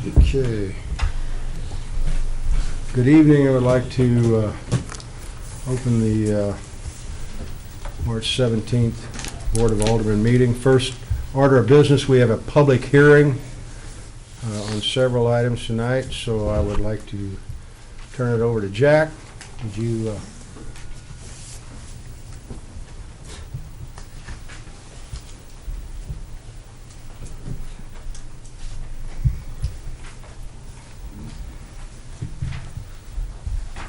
Okay. Good evening. I would like to open the March 17th Board of Aldermen meeting. First order of business, we have a public hearing on several items tonight, so I would like to turn it over to Jack. Would you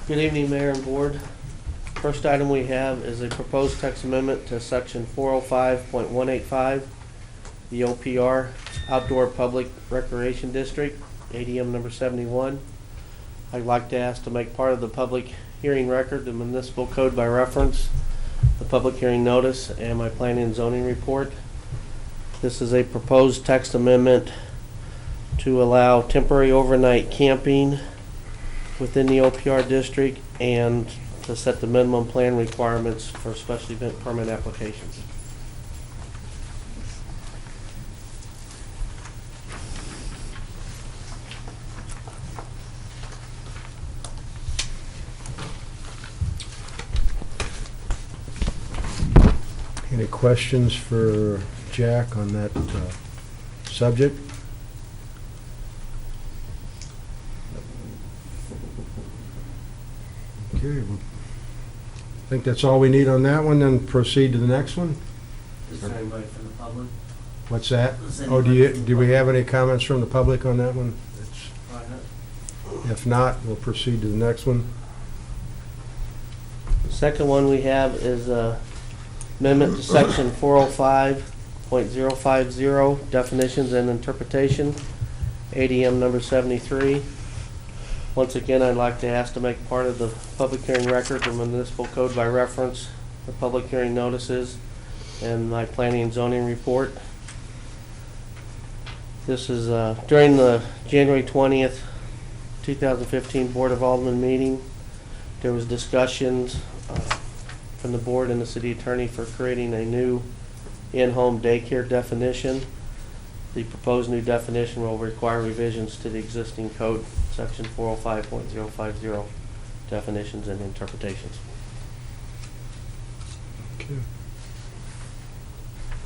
Good evening, Mayor and Board. First item we have is a proposed text amendment to Section 405.185, the OPR, Outdoor Public Recreation District, ADM number 71. I'd like to ask to make part of the public hearing record the municipal code by reference, the public hearing notice, and my planning and zoning report. This is a proposed text amendment to allow temporary overnight camping within the OPR district and to set the minimum plan requirements for special event permit applications. any questions for Jack on that subject? Okay, well, I think that's all we need on that one, then proceed to the next one. Is there anybody from the public? What's that? Is Oh, anybody from the do we public? have any comments from the public on that one? Probably not. If not, we'll proceed to the next one. The second one we have is amendment to Section 405.050, definitions and interpretation, ADM number 73. Once again, I'd like to ask to make part of the public hearing record the municipal code by reference, the public hearing notices, and my planning and zoning report. This is during the January 20th, 2015 Board of Aldermen meeting. There was discussions from the board and the city attorney for creating a new in-home daycare definition. The proposed new definition will require revisions to the existing code, Section 405.050, definitions and interpretations. Okay.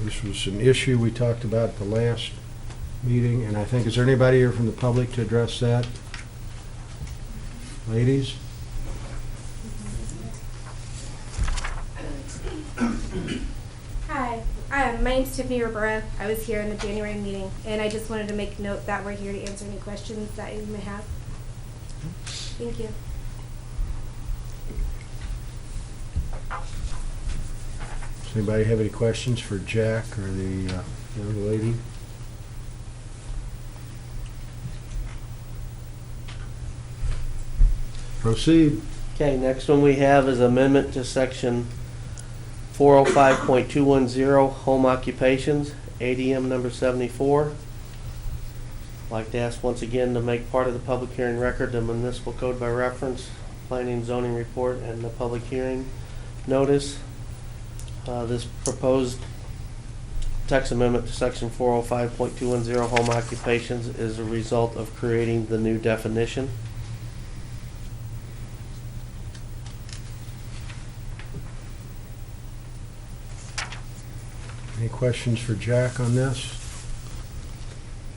This was an issue we talked about at the last meeting, and I think, is there anybody here from the public to address that? Ladies? Hi, my name's Tiffany Rivera. I was here in the January meeting, and I just wanted to make note that we're here to answer any questions that you may have. Thank you. Does anybody have any questions for Jack or the young lady? Proceed. Okay, next one we have is amendment to Section 405.210, home occupations, ADM number 74. I'd like to ask once again to make part of the public hearing record the municipal code by reference, planning and zoning report, and the public hearing notice. This proposed text amendment to Section 405.210, home occupations, is a result of creating the new definition. Any questions for Jack on this?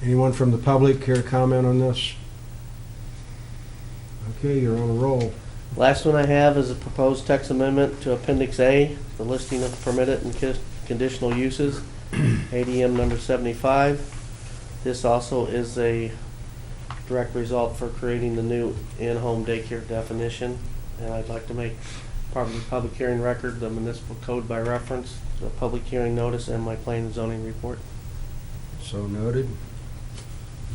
Anyone from the public care to comment on this? Okay, you're on a roll. Last one I have is a proposed text amendment to Appendix A, the listing of permitted and conditional uses, ADM number 75. This also is a direct result for creating the new in-home daycare definition, and I'd like to make part of the public hearing record the municipal code by reference, the public hearing notice, and my planning and zoning report. So noted.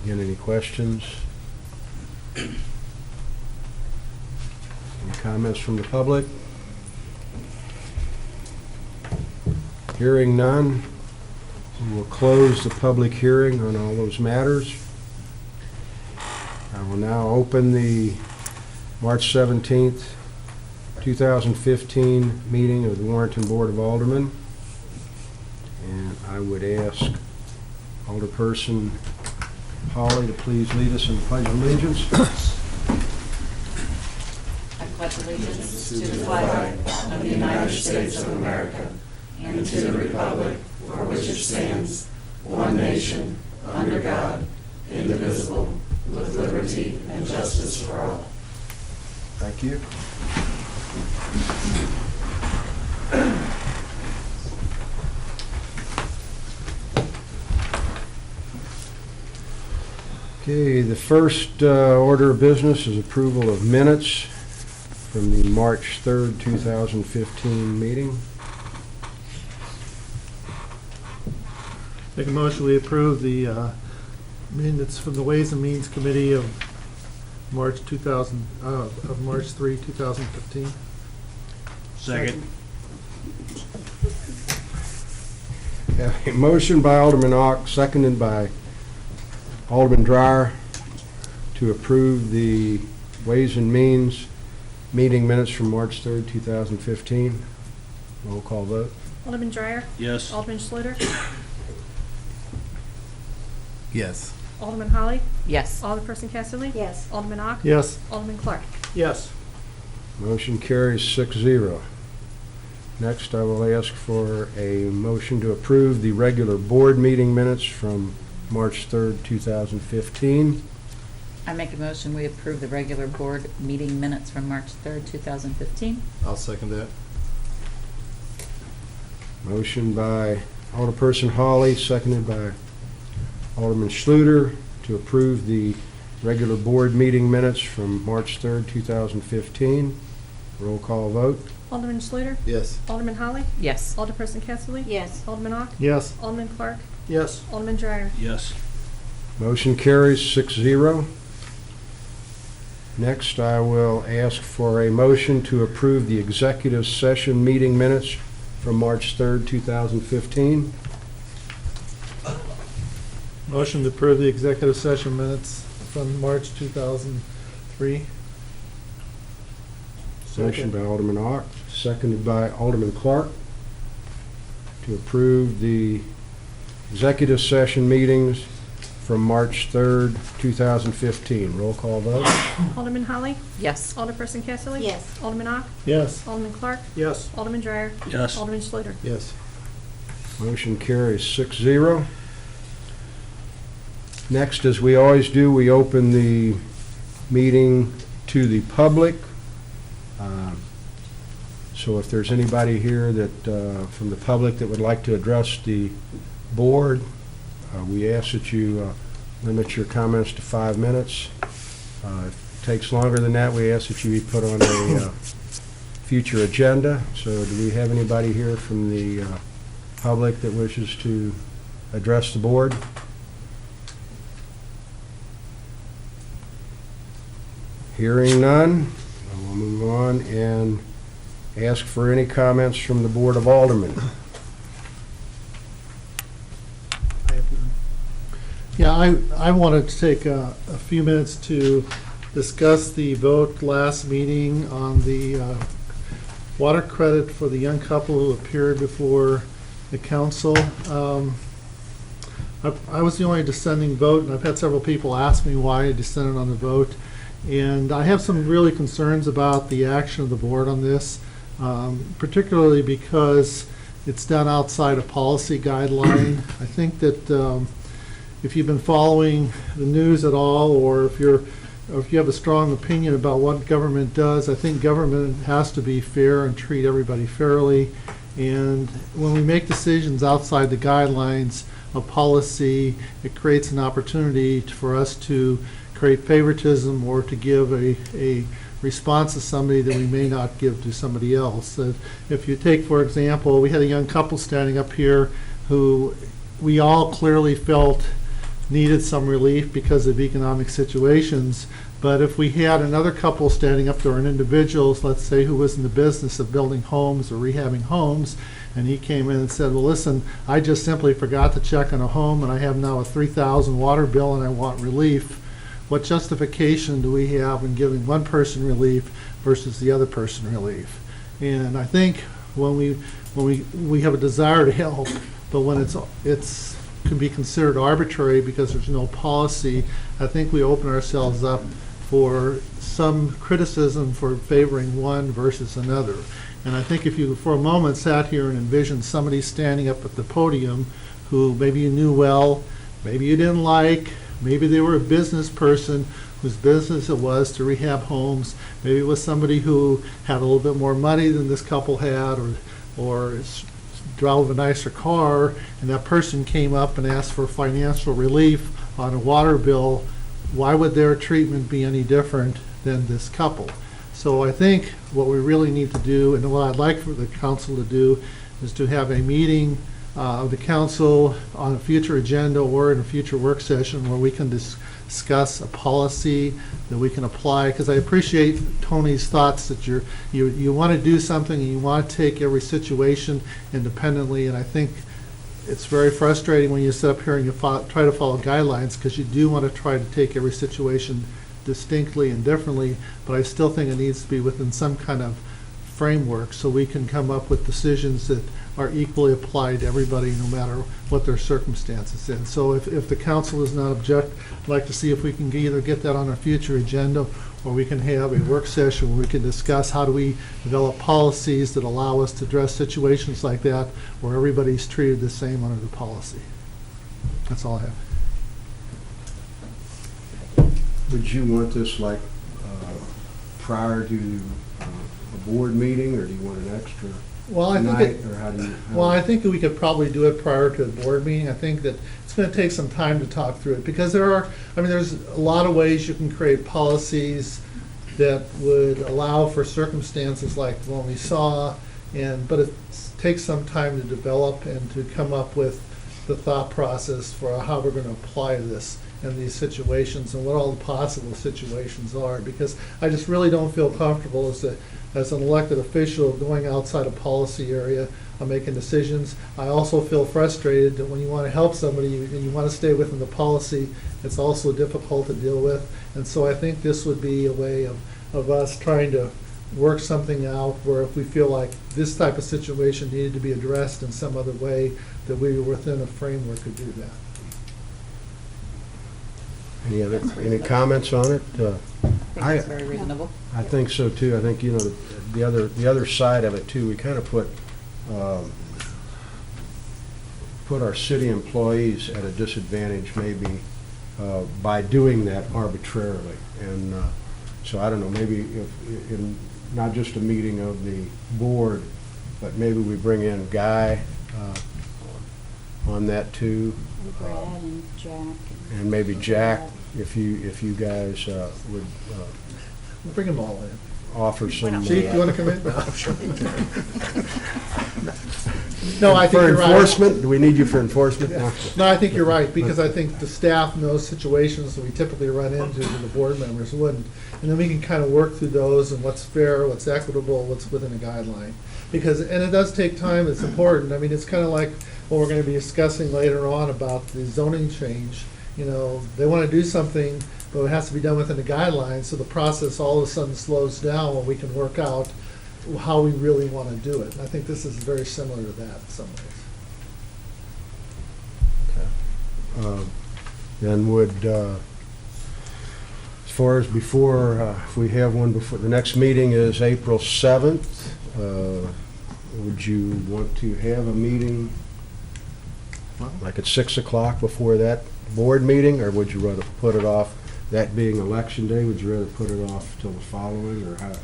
Again, any questions? Any comments from the public? Hearing none, we will close the public hearing on all those matters. I will now open the March 17th, 2015 meeting of the Warrenton Board of Aldermen. And I would ask Alderperson Holly to please lead us in the Pledge of Allegiance. I pledge allegiance to the flag of the United States of America and to the republic for which it stands, one nation, under God, indivisible, with liberty and justice for all. Thank you. Okay, the first order of business is approval of minutes from the March 3rd, 2015 meeting. Make a motion, we approve the minutes from the Ways and Means Committee of March 3, 2015. Second. A motion by Alderman Ock, seconded by Alderman Dreyer, to approve the Ways and Means meeting minutes from March 3rd, 2015. Roll call vote. Alderman Dreyer? Yes. Alderman Schluter? Yes. Alderman Holly? Yes. Alderperson Casterly? Yes. Alderman Ock? Yes. Alderman Clark? Yes. Motion carries 6-0. Next, I will ask for a motion to approve the regular board meeting minutes from March 3rd, 2015. I make a motion, we approve the regular board meeting minutes from March 3rd, 2015. I'll second that. Motion by Alderperson Hawley, seconded by Alderman Schluter, to approve the regular board meeting minutes from March 3rd, 2015. Roll call vote. Alderman Schluter? Yes. Alderman Holly? Yes. Alderperson Casterly? Yes. Alderman Ock? Yes. Alderman Clark? Yes. Alderman Dreyer? Yes. Motion carries 6-0. Next, I will ask for a motion to approve the executive session meeting minutes from March 3rd, 2015. Motion to approve the executive session minutes from March 2003. Motion by Alderman Ock, seconded by Alderman Clark, to approve the executive session meetings from March 3rd, 2015. Roll call vote. Alderman Holly? Yes. Alderperson Casterly? Yes. Alderman Ock? Yes. Alderman Clark? Yes. Alderman Dreyer? Yes. Alderman Schluter? Yes. Motion carries 6-0. Next, as we always do, we open the meeting to the public. So if there's anybody here that, from the public that would like to address the board, we ask that you limit your comments to 5 minutes. If it takes longer than that, we ask that you be put on a future agenda. So do we have anybody here from the public that wishes to address the board? Hearing none, we'll move on and ask for any comments from the Board of Aldermen. Yeah, I wanted to take a few minutes to discuss the vote last meeting on the water credit for the young couple who appeared before the council. I was the only dissenting vote, and I've had several people ask me why I dissented on the vote. And I have some really concerns about the action of the board on this, particularly because it's done outside a policy guideline. I think that if you've been following the news at all, or if you have a strong opinion about what government does, I think government has to be fair and treat everybody fairly. And when we make decisions outside the guidelines of policy, it creates an opportunity for us to create favoritism or to give a response to somebody that we may not give to somebody else. If you take, for example, we had a young couple standing up here who we all clearly felt needed some relief because of economic situations. But if we had another couple standing up there, an individuals, let's say, who was in the business of building homes or rehabbing homes, and he came in and said, well, listen, I just simply forgot to check on a home and I have now a $3,000 water bill and I want relief. What justification do we have in giving one person relief versus the other person relief? And I think when we have a desire to help, but when it's can be considered arbitrary because there's no policy, I think we open ourselves up for some criticism for favoring one versus another. And I think if you, for a moment, sat here and envisioned somebody standing up at the podium who maybe you knew well, maybe you didn't like, maybe they were a business person whose business it was to rehab homes, maybe it was somebody who had a little bit more money than this couple had, or drove a nicer car, and that person came up and asked for financial relief on a water bill, why would their treatment be any different than this couple? So I think what we really need to do, and what I'd like for the council to do, is to have a meeting of the council on a future agenda or in a future work session where we can discuss a policy that we can apply, because I appreciate Tony's thoughts that you want to do something and you want to take every situation independently, and I think it's very frustrating when you sit up here and you try to follow guidelines, because you do want to try to take every situation distinctly and differently, but I still think it needs to be within some kind of framework so we can come up with decisions that are equally applied to everybody, no matter what their circumstances is. So if the council does not object, I'd like to see if we can either get that on a future agenda, or we can have a work session where we can discuss how do we develop policies that allow us to address situations like that where everybody's treated the same under the policy. That's all I have. Would you want this like prior to a board meeting, or do you want an extra Well, I think night, or how do you? Well, I think we could probably do it prior to the board meeting. I think that it's going to take some time to talk through it, because there's a lot of ways you can create policies that would allow for circumstances like the one we saw, but it takes some time to develop and to come up with the thought process for how we're going to apply this in these situations and what all the possible situations are, because I just really don't feel comfortable as an elected official going outside a policy area on making decisions. I also feel frustrated that when you want to help somebody and you want to stay within the policy, it's also difficult to deal with. And so I think this would be a way of us trying to work something out where if we feel like this type of situation needed to be addressed in some other way, that we were within a framework to do that. Any comments on it? I think it's very reasonable. I think so too. I think, the other side of it too, we kind of put our city employees at a disadvantage maybe by doing that arbitrarily. And so I don't know, maybe if in not just a meeting of the board, but maybe we bring in Guy on that too. Brad and Jack. And maybe Jack, if you guys would Bring them all in. offer some. Chief, you want to come in? No, I think For you're right. enforcement, do we need you for enforcement? No, I think you're right, because I think the staff knows situations that we typically run into that the board members wouldn't. And then we can kind of work through those and what's fair, what's equitable, what's within a guideline. And it does take time, it's important. I mean, it's kind of like what we're going to be discussing later on about the zoning change. They want to do something, but it has to be done within the guidelines, so the process all of a sudden slows down when we can work out how we really want to do it. And I think this is very similar to that in some ways. Then would, as far as before, if we have one before, the next meeting is April 7th. Would you want to have a meeting like at 6 o'clock before that board meeting, or would you rather put it off, that being election day, would you rather put it off till the following, or how?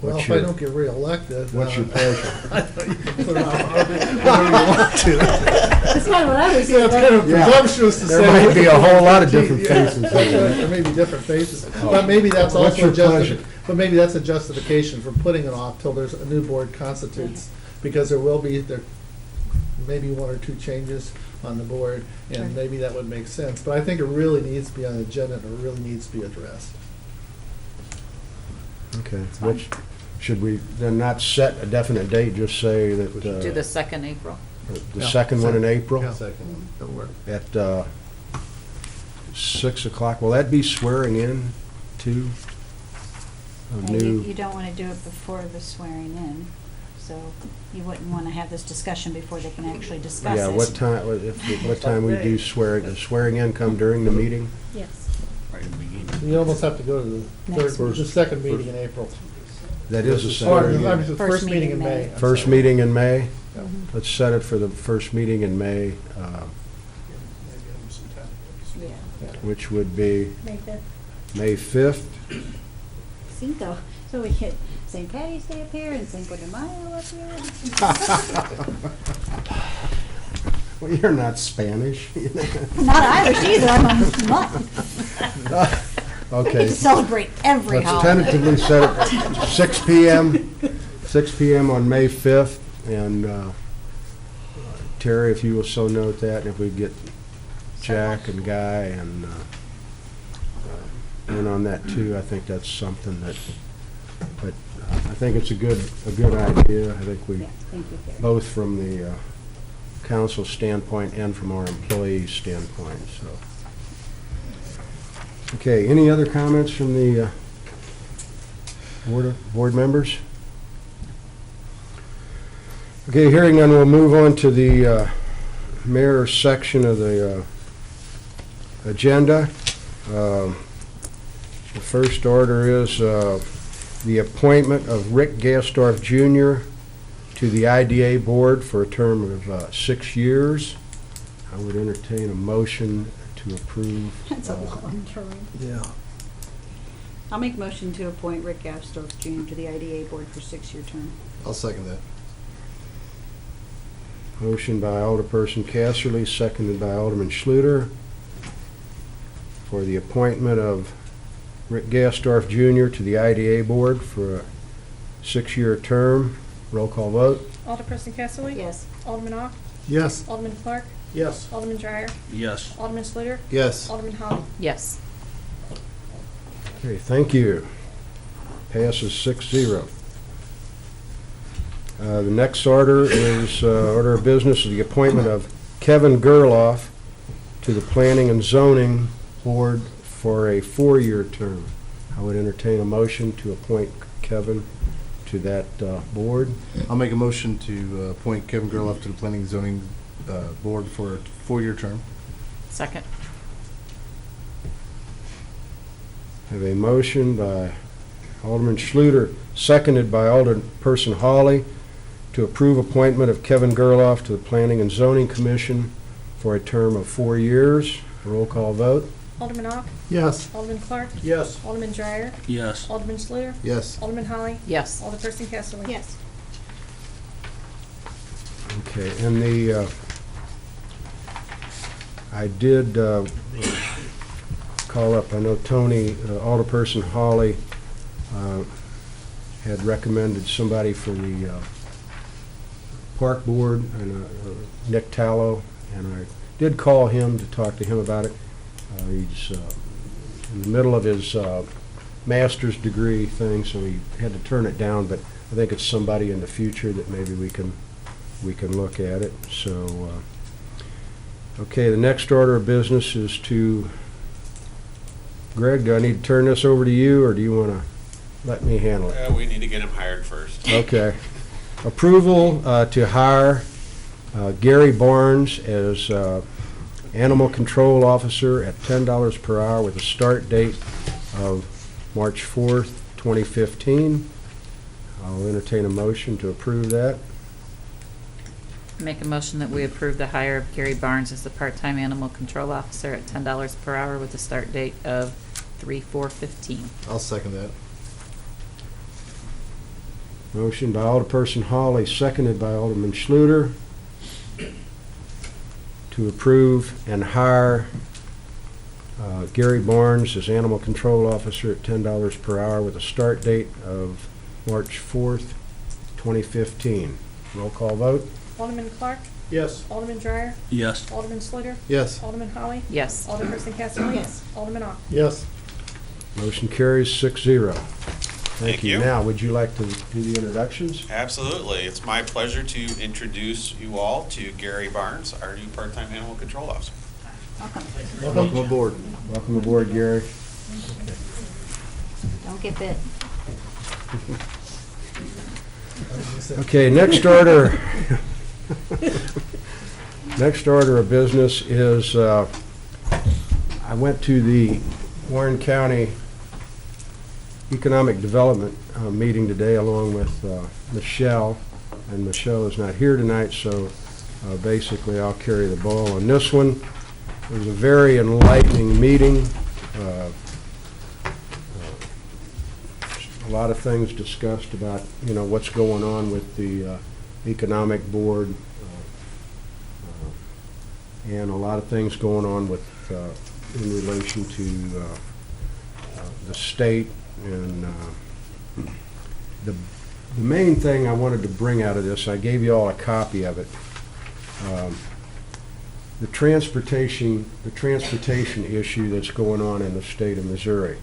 Well, if I don't get reelected. What's your pleasure? I thought you could put it off whenever you want to. That's kind of what I was Yeah, it's kind of Yeah. presumptuous to say. There might be a whole lot of different Yeah. faces. There may be different faces, Oh. but maybe that's What's also your a justification. pleasure? But maybe that's a justification for putting it off till there's a new board constitutes, because there may be one or two changes on the board, and Right. maybe that would make sense. But I think it really needs to be on the agenda, and it really needs to be addressed. Okay, which, should we then not set a definite date, just say that do the 2nd April. the second one in April? Yeah. Second, that'll work. At 6 o'clock, will that be swearing in to a You new? don't want to do it before the swearing in, so you wouldn't want to have this discussion before they can actually discuss it. Yeah, what time we do swearing? Does swearing in come during the meeting? Yes. You almost have to go to the Next the second meeting in April. That is a Or, Saturday. I mean, the first meeting in May. I'm First sorry. meeting in May? Yeah. Let's set it for the first meeting in May, Yeah. which would be May 5th. May 5th. Cinco. So we get St. Patty's Day up here and Cinco de Mayo up here. Well, you're not Spanish. Not Irish either, I'm a month. We Okay. celebrate every Let's holiday. tentatively set it 6 PM, 6 PM on May 5th. And Terry, if you will so note that, and if we get Jack and Guy and in on that too, I think that's something that, but I think it's a good idea. I think we, Yeah, thank you, Carrie. both from the council standpoint and from our employees' standpoint, so. Okay, any other comments from the board members? Okay, hearing none, we'll move on to the mayor's section of the agenda. The first order is the appointment of Rick Gastorf Jr. to the IDA board for a term of 6 years. I would entertain a motion to approve. That's a long term. Yeah. I'll make motion to appoint Rick Gavstorf Jr. to the IDA board for 6-year term. I'll second that. Motion by Alderperson Casserly, seconded by Alderman Schluter, for the appointment of Rick Gastorf Jr. to the IDA board for a 6-year term. Roll call vote. Alderperson Casterly? Yes. Alderman Ock? Yes. Alderman Clark? Yes. Alderman Dreyer? Yes. Alderman Schluter? Yes. Alderman Holly? Yes. Okay, thank you. Passes 6-0. The next order is, order of business is the appointment of Kevin Gerloff to the Planning and Zoning Board for a 4-year term. I would entertain a motion to appoint Kevin to that board. I'll make a motion to appoint Kevin Gerloff to the Planning and Zoning Board for a 4-year term. Second. I have a motion by Alderman Schluter, seconded by Alderperson Hawley, to approve appointment of Kevin Gerloff to the Planning and Zoning Commission for a term of 4 years. Roll call vote. Alderman Ock? Yes. Alderman Clark? Yes. Alderman Dreyer? Yes. Alderman Schluter? Yes. Alderman Holly? Yes. Alderperson Casterly? Yes. Okay, and the, I did call up, I know Tony, Alderperson Hawley had recommended somebody for the park board, and Nick Tallow, and I did call him to talk to him about it. He's in the middle of his master's degree thing, so he had to turn it down, but I think it's somebody in the future that maybe we can look at it. So, okay, the next order of business is to, Greg, do I need to turn this over to you, or do you want to let me handle it? We need to get him hired first. Okay. Approval to hire Gary Barnes as Animal Control Officer at $10 per hour with a start date of March 4th, 2015. I'll entertain a motion to approve that. Make a motion that we approve the hire of Gary Barnes as the part-time animal control officer at $10 per hour with a start date of 3/4/15. I'll second that. Motion by Alderperson Hawley, seconded by Alderman Schluter, to approve and hire Gary Barnes as Animal Control Officer at $10 per hour with a start date of March 4th, 2015. Roll call vote. Alderman Clark? Yes. Alderman Dreyer? Yes. Alderman Schluter? Yes. Alderman Holly? Yes. Alderperson Casterly? Yes. Alderman Ock? Yes. Motion carries 6-0. Thank you. Now, would you like to do the introductions? Absolutely. It's my pleasure to introduce you all to Gary Barnes, our new part-time animal control officer. Welcome aboard. Welcome aboard, Gary. Don't get bit. Okay, next order, next order of business is, I went to the Warren County Economic Development meeting today along with Michelle, and Michelle is not here tonight, so basically I'll carry the ball on this one. It was a very enlightening meeting. A lot of things discussed about, what's going on with the Economic Board, and a lot of things going on with, in relation to the state. And the main thing I wanted to bring out of this, I gave you all a copy of it. The transportation issue that's going on in the state of Missouri.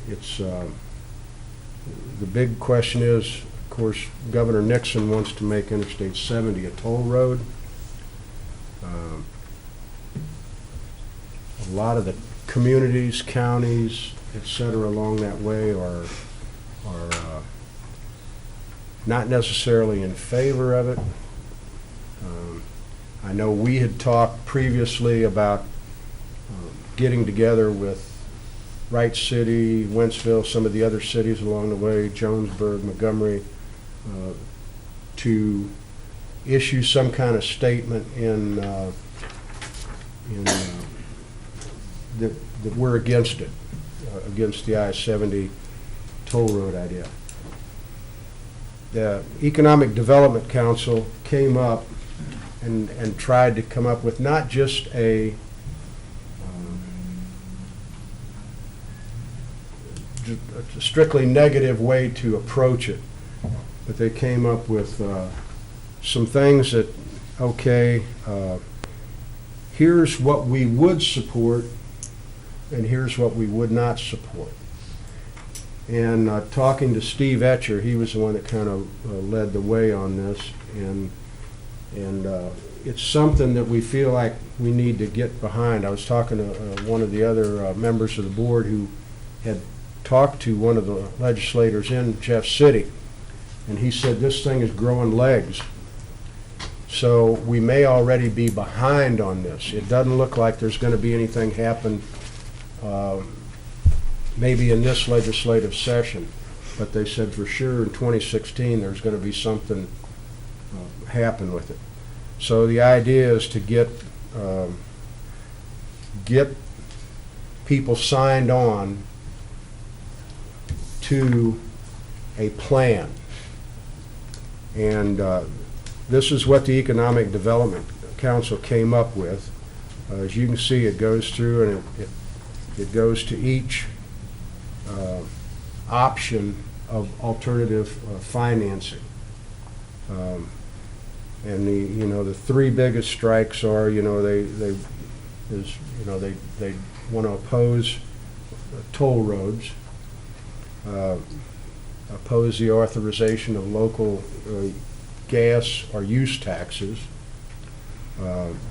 It's the big question is, of course, Governor Nixon wants to make Interstate 70 a toll road. A lot of the communities, counties, et cetera, along that way are not necessarily in favor of it. I know we had talked previously about getting together with Wright City, Wentzville, some of the other cities along the way, Jonesburg, Montgomery, to issue some kind of statement that we're against it, against the I-70 toll road idea. The Economic Development Council came up and tried to come up with not just a strictly negative way to approach it, but they came up with some things that, okay, here's what we would support and here's what we would not support. And talking to Steve Etcher, he was the one that kind of led the way on this, and it's something that we feel like we need to get behind. I was talking to one of the other members of the board who had talked to one of the legislators in Jeff City, and he said this thing is growing legs. So we may already be behind on this. It doesn't look like there's going to be anything happen maybe in this legislative session, but they said for sure in 2016 there's going to be something happen with it. So the idea is to get people signed on to a plan. And this is what the Economic Development Council came up with. As you can see, it goes through and it goes to each option of alternative financing. And the three biggest strikes are, they want to oppose toll roads, oppose the authorization of local gas or use taxes.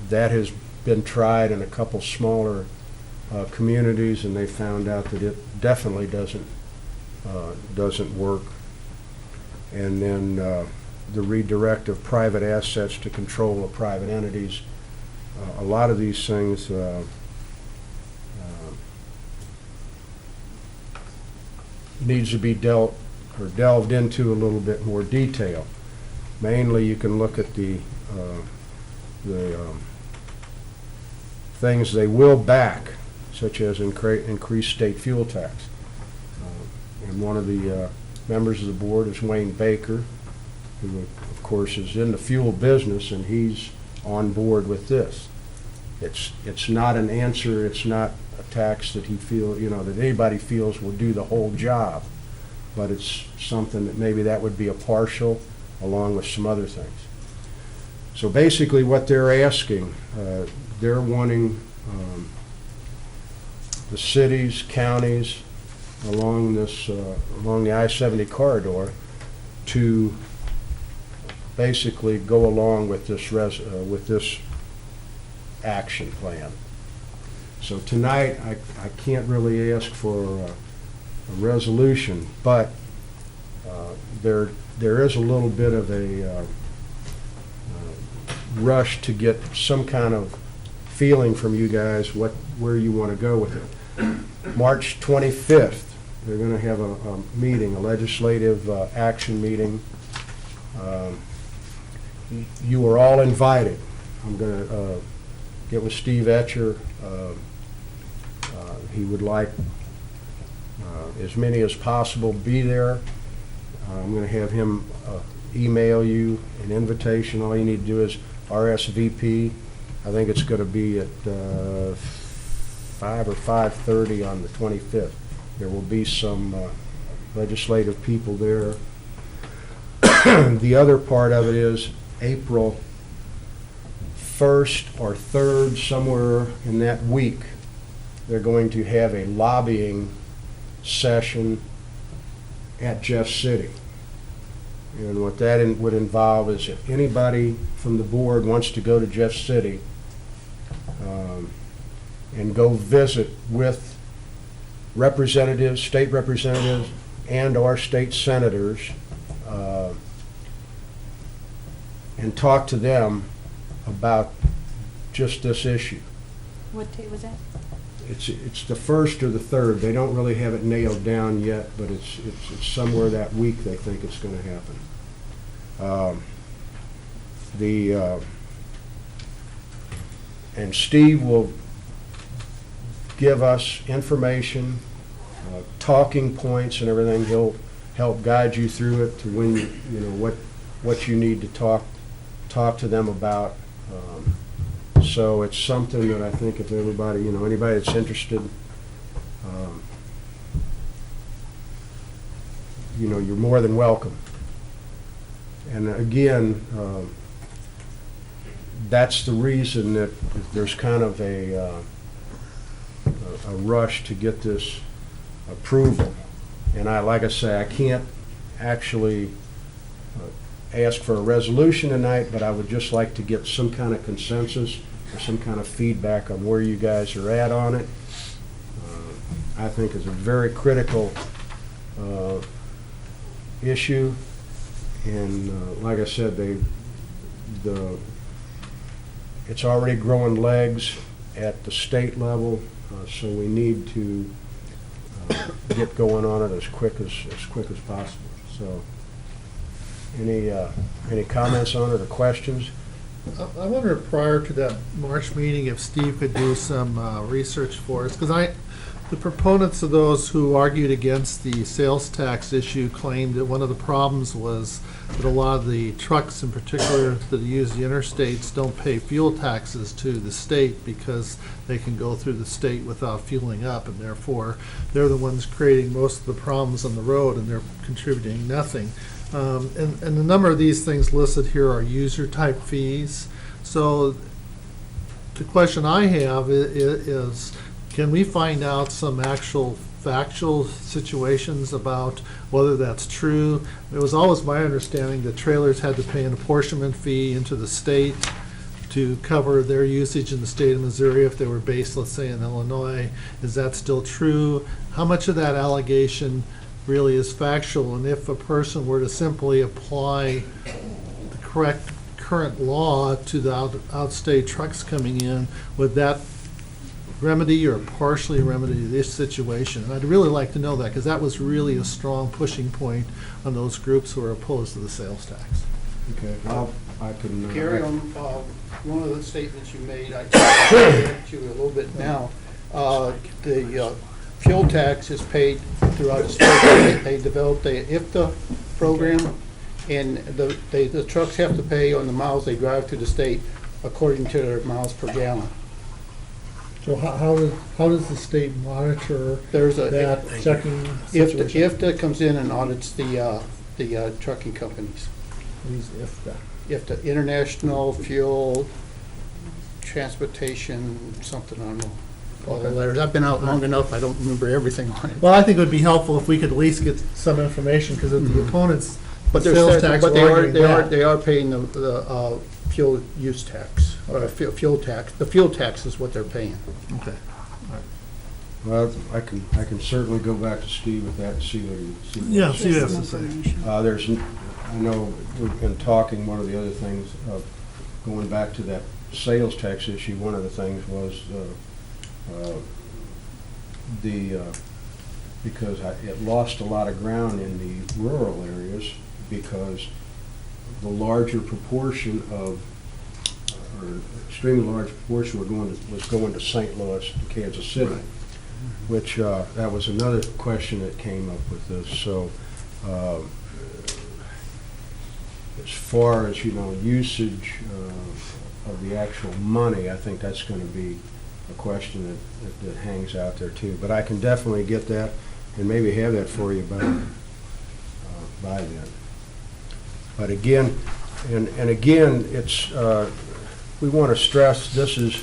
That has been tried in a couple smaller communities, and they found out that it definitely doesn't work. And then the redirect of private assets to control of private entities. A lot of these things needs to be delved into a little bit more detail. Mainly, you can look at the things they will back, such as increased state fuel tax. And one of the members of the board is Wayne Baker, who, of course, is in the fuel business, and he's on board with this. It's not an answer. It's not a tax that that anybody feels will do the whole job, but it's something that maybe that would be a partial, along with some other things. So basically, what they're asking, they're wanting the cities, counties along the I-70 corridor to basically go along with this action plan. So tonight, I can't really ask for a resolution, but There is a little bit of a rush to get some kind of feeling from you guys where you want to go with it. March 25th, they're going to have a meeting, a legislative action meeting. You are all invited. I'm going to get with Steve Etcher. He would like as many as possible be there. I'm going to have him email you an invitation. All you need to do is RSVP. I think it's going to be at 5 or 5:30 on the 25th. There will be some legislative people there. The other part of it is April 1st or 3rd, somewhere in that week, they're going to have a lobbying session at Jeff City. And what that would involve is if anybody from the board wants to go to Jeff City and go visit with representatives, state representatives, and our state senators, and talk to them about just this issue. What date was that? It's the 1st or the 3rd. They don't really have it nailed down yet, but it's somewhere that week they think it's going to happen. And Steve will give us information, talking points and everything. He'll help guide you through it to when you know what you need to talk to them about. So it's something that I think if everybody, anybody that's interested, you're more than welcome. And again, that's the reason that there's kind of a rush to get this approval. And like I say, I can't actually ask for a resolution tonight, but I would just like to get some kind of consensus or some kind of feedback on where you guys are at on it. I think it's a very critical issue, and like I said, it's already growing legs at the state level, so we need to get going on it as quick as possible. So, any comments on it or questions? I wonder prior to that March meeting if Steve could do some research for us, because the proponents of those who argued against the sales tax issue claimed that one of the problems was that a lot of the trucks in particular that use the interstates don't pay fuel taxes to the state because they can go through the state without fueling up, and therefore they're the ones creating most of the problems on the road and they're contributing nothing. And a number of these things listed here are user-type fees. So the question I have is, can we find out some actual factual situations about whether that's true? It was always my understanding that trailers had to pay an apportionment fee into the state to cover their usage in the state of Missouri if they were based, let's say, in Illinois. Is that still true? How much of that allegation really is factual? And if a person were to simply apply the correct current law to the outstate trucks coming in, would that remedy or partially remedy this situation? And I'd really like to know that, because that was really a strong pushing point on those groups who are opposed to the sales tax. Okay, I can... Gary, on one of the statements you made, I can to you a little bit now. The fuel tax is paid throughout the state. They developed the IFTA program, and the trucks have to pay on the miles they drive to the state according to their miles per gallon. So how does the state monitor There's that checking situation? IFTA comes in and audits the trucking companies. Who's IFTA? IFTA, International Fuel Transportation, something, I don't know. All the letters. I've been out long enough, I don't remember everything on it. Well, I think it would be helpful if we could at least get some information, because if the opponents, But sales tax but are arguing that. they are paying the fuel use tax, or fuel tax. The fuel tax is what they're paying. Okay. Well, I can certainly go back to Steve with that and see what he. Yeah, he see says. what has to say. There's, I know we've been talking, one of the other things, going back to that sales tax issue, one of the things was because it lost a lot of ground in the rural areas because the larger proportion of, or extremely large proportion was going to St. Louis and Kansas City, which that was another question that came up with this. So as far as, usage of the actual money, I think that's going to be a question that hangs out there too. But I can definitely get that and maybe have that for you by then. But again, and again, it's we want to stress this is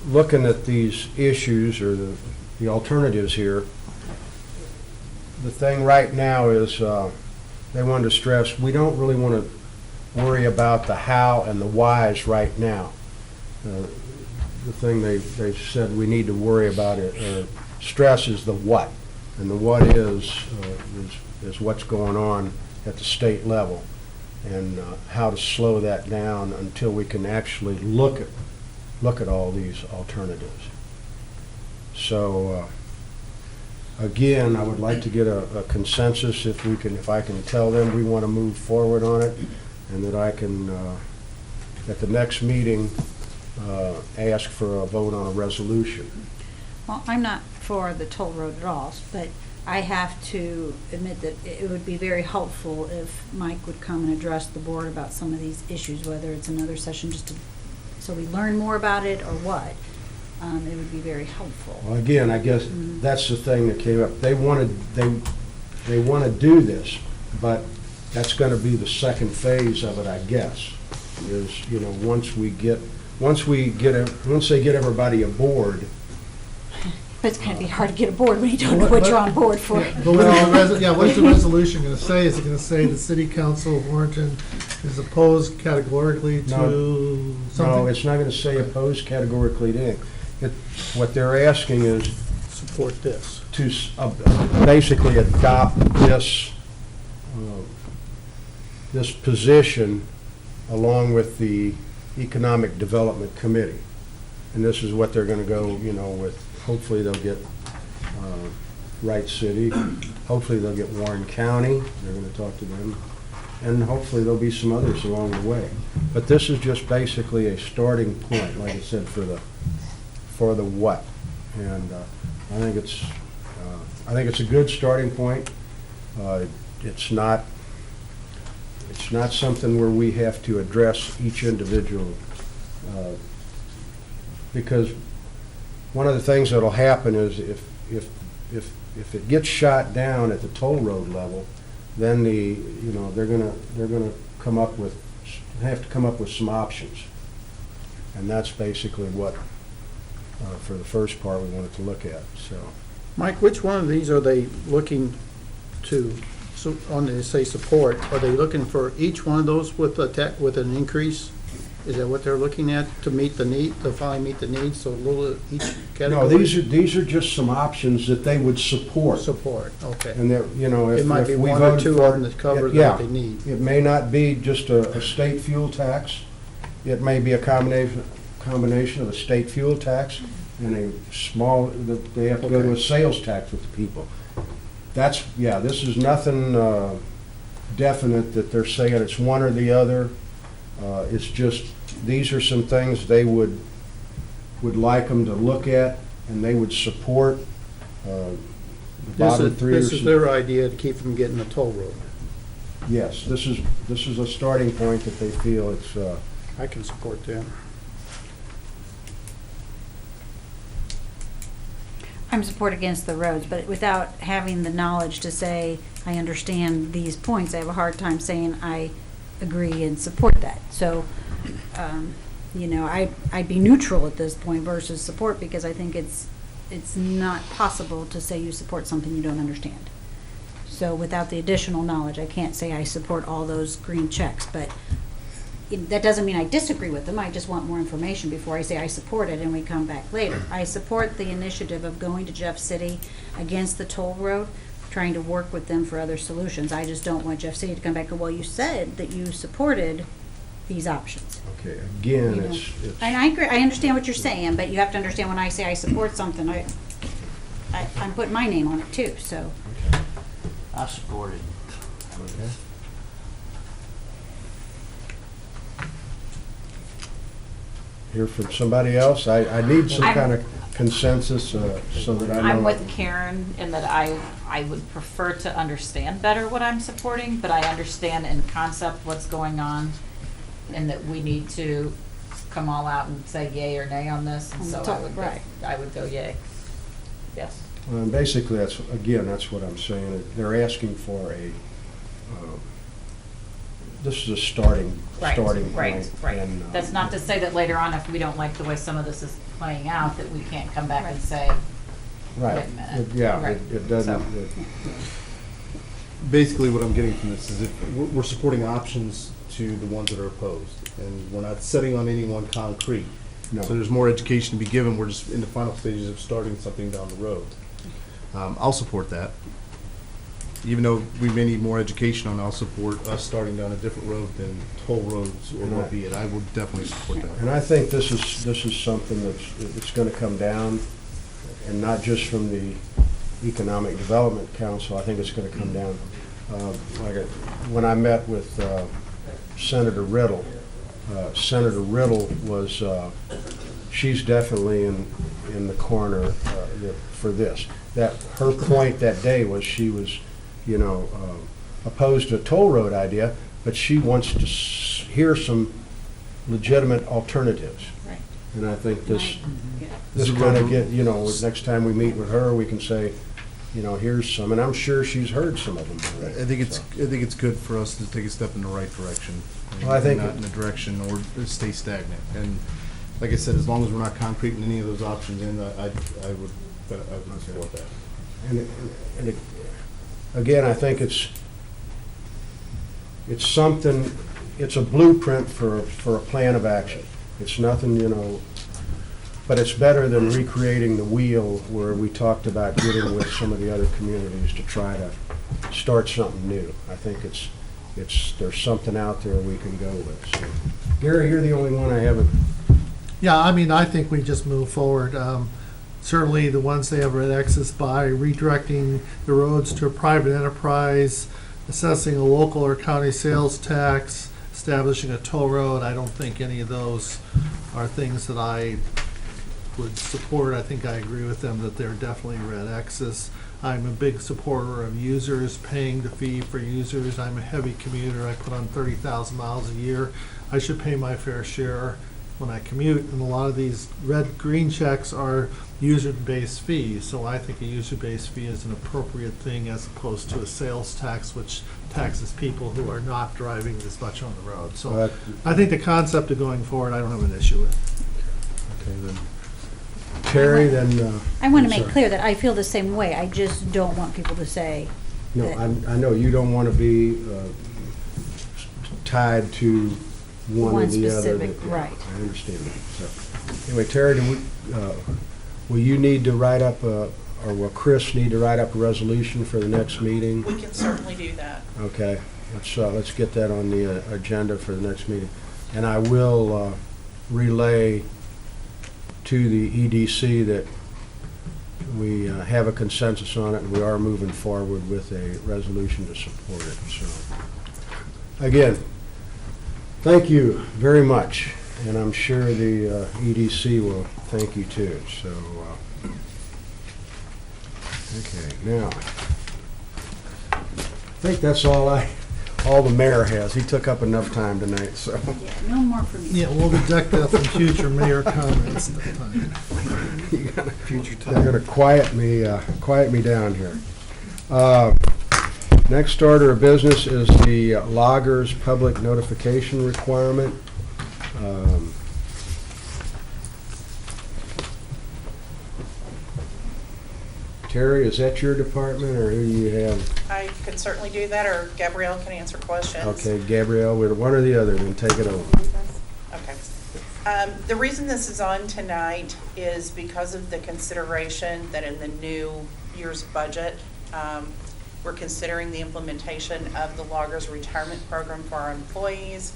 looking at these issues or the alternatives here. The thing right now is they wanted to stress we don't really want to worry about the how and the whys right now. The thing they said we need to worry about stress is the what, and the what is what's going on at the state level, and how to slow that down until we can actually look at all these alternatives. So again, I would like to get a consensus if I can tell them we want to move forward on it, and that I can at the next meeting ask for a vote on a resolution. Well, I'm not for the toll road at all, but I have to admit that it would be very helpful if Mike would come and address the board about some of these issues, whether it's another session so we learn more about it or what. It would be very helpful. Well, again, I guess that's the thing that came up. They want to do this, but that's going to be the second phase of it, I guess. Is once they get everybody aboard. But it's going to be hard to get aboard when you don't know what you're on board for. But what is the resolution going to say? Is it going to say the city council of Warrenton is opposed categorically to something? No, it's not going to say opposed categorically to anything. What they're asking is Support this. to basically adopt this position along with the Economic Development Committee. And this is what they're going to go, with. Hopefully they'll get Wright City. Hopefully they'll get Warren County. They're going to talk to them. And hopefully there'll be some others along the way. But this is just basically a starting point, like I said, for the what. And I think it's a good starting point. It's not something where we have to address each individual because one of the things that'll happen is if it gets shot down at the toll road level, then they're gonna have to come up with some options, and that's basically what for the first part we wanted to look at. So, Mike, which one of these are they looking to, say support? Are they looking for each one of those with an increase? Is that what they're looking at to meet the need, to finally meet the needs? So a little each category. no, these are just some options that they would support. Support, okay. And that if It might be if we one or voted two for of them that cover yeah, what they need. It may not be just a state fuel tax. It may be a combination of a state fuel tax and a small, that they have to go to a sales tax with the people. This is nothing definite that they're saying it's one or the other. It's just, these are some things they would like them to look at and they would support. The bottom three This is their idea to keep from getting a toll road. Yes, this is a starting point that they feel it's. I can support them. I'm support against the roads, but without having the knowledge to say, I understand these points, I have a hard time saying I agree and support that. So, I'd be neutral at this point versus support because I think it's not possible to say you support something you don't understand. So without the additional knowledge, I can't say I support all those green checks, but that doesn't mean I disagree with them, I just want more information before I say I support it and we come back later. I support the initiative of going to Jeff City against the toll road, trying to work with them for other solutions. I just don't want Jeff City to come back and go, well, you said that you supported these options. Okay, again, You know. it's, And I agree, I understand what you're saying, but you have to understand when I say I support something, I'm putting my name on it too, so. I support it. okay. Hear from somebody else? I need some I'm- kind of consensus so that I know. I'm with Karen in that I would prefer to understand better what I'm supporting, but I understand in concept what's going on and that we need to come all out and say yay or nay on this, and so Right. I would go yay. Yes. Well, and basically, that's what I'm saying. They're asking for this is a starting point. Right. and, That's not to say that later on, if we don't like the way some of this is playing out, that we can't come back and say, Right. wait a minute. Yeah, Right. it doesn't, So- Basically, what I'm getting from this is if we're supporting options to the ones that are opposed, and we're not setting on any one concrete. no. So there's more education to be given. We're just in the final stages of starting something down the road. I'll support that. Even though we may need more education on, I'll support us starting down a different road than toll roads or what be it. I will definitely support And that. I think this is something that's going to come down, and not just from the Economic Development Council. I think it's going to come down. When I met with Senator Riddle was, she's definitely in the corner for this. That her point that day was she was, opposed to a toll road idea, but she wants to hear some legitimate alternatives. Right. And I think this Is it kind of right? next time we meet with her, we can say, here's some, and I'm sure she's heard some of them already. I think so. it's good for us to take a step in the right direction. Well, I think not in the direction or stay stagnant. And like I said, as long as we're not concreting any of those options in, I would support that. And again, I think it's something, it's a blueprint for a plan of action. It's nothing, but it's better than recreating the wheel where we talked about getting with some of the other communities to try to start something new. I think there's something out there we can go with. So, Gary, you're the only one I haven't. Yeah, I think we just move forward. Certainly, the ones they have red X's by redirecting the roads to a private enterprise, assessing a local or county sales tax, establishing a toll road. I don't think any of those are things that I would support. I think I agree with them that they're definitely red X's. I'm a big supporter of users, paying the fee for users. I'm a heavy commuter. I put on 30,000 miles a year. I should pay my fair share when I commute, and a lot of these green checks are user-based fees, so I think a user-based fee is an appropriate thing as opposed to a sales tax, which taxes people who are not driving as much on the road. So I think the concept of going forward, I don't have an issue with. Okay, then. Terry, then. I want to I'm make sorry. clear that I feel the same way. I just don't want people to say, No, I know you don't want to be tied to one or One the other. specific, that- right. I understand that. So, anyway, Terry, will you need to write up, or will Chris need to write up a resolution for the next meeting? We can certainly do that. Okay, let's get that on the agenda for the next meeting. And I will relay to the EDC that we have a consensus on it, and we are moving forward with a resolution to support it. So, again, thank you very much, and I'm sure the EDC will thank you too. So, okay, now, I think that's all the mayor has. He took up enough time tonight, so. yeah, no more from you. Yeah, we'll deduct that from future mayor comments. They're gonna quiet me down here. Next order of business is the loggers public notification requirement. Terry, is that your department, or who do you have? I can certainly do that, or Gabrielle can answer questions. Okay, Gabrielle, with one or the other, then take it over. Okay. The reason this is on tonight is because of the consideration that in the new year's budget, we're considering the implementation of the loggers retirement program for our employees.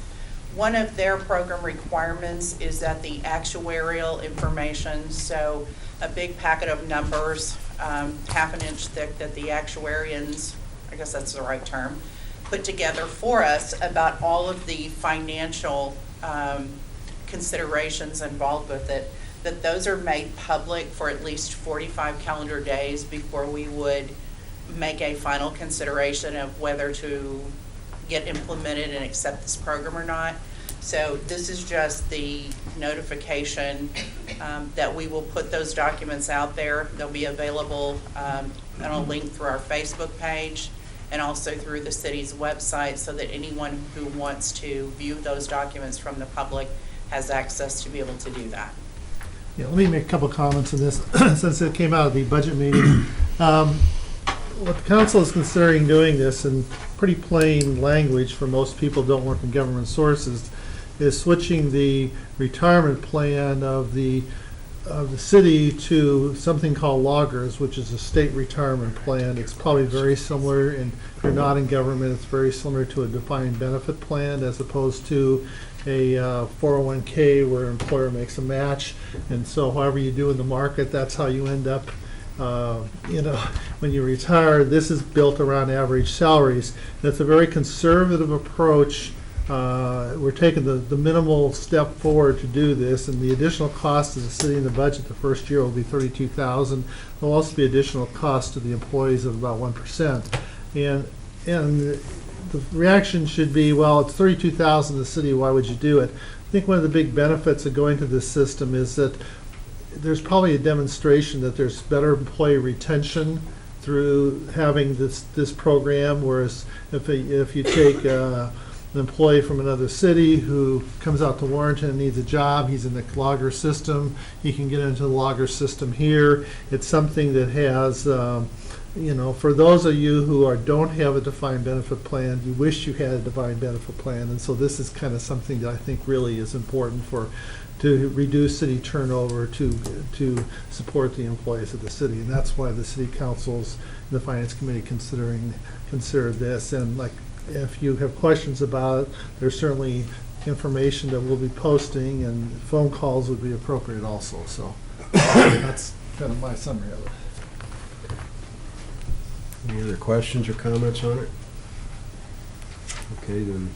One of their program requirements is that the actuarial information, so a big packet of numbers, half an inch thick, that the actuarians, I guess that's the right term, put together for us about all of the financial considerations involved with it, that those are made public for at least 45 calendar days before we would make a final consideration of whether to get implemented and accept this program or not. So this is just the notification that we will put those documents out there. They'll be available on a link through our Facebook page and also through the city's website, so that anyone who wants to view those documents from the public has access to be able to do that. Yeah, let me make a couple comments on this, since it came out of the budget meeting. What the council is considering doing this in pretty plain language for most people who don't work in government sources is switching the retirement plan of the city to something called loggers, which is a state retirement plan. It's probably very similar, and if you're not in government, it's very similar to a defined benefit plan as opposed to a 401k where an employer makes a match. And so however you do in the market, that's how you end up. When you retire. This is built around average salaries. That's a very conservative approach. We're taking the minimal step forward to do this, and the additional cost to the city in the budget the first year will be $32,000. There'll also be additional cost to the employees of about 1%. And the reaction should be, well, it's $32,000 in the city, why would you do it? I think one of the big benefits of going to this system is that there's probably a demonstration that there's better employee retention through having this program, whereas if you take an employee from another city who comes out to Warrenton and needs a job, he's in the logger system, he can get into the logger system here. It's something that has, for those of you who don't have a defined benefit plan, you wish you had a defined benefit plan, and so this is kind of something that I think really is important to reduce city turnover, to support the employees of the city. And that's why the city councils and the finance committee consider this. And like, if you have questions about it, there's certainly information that we'll be posting, and phone calls would be appropriate also. So that's kind of my summary of it. Any other questions or comments on it? Okay, then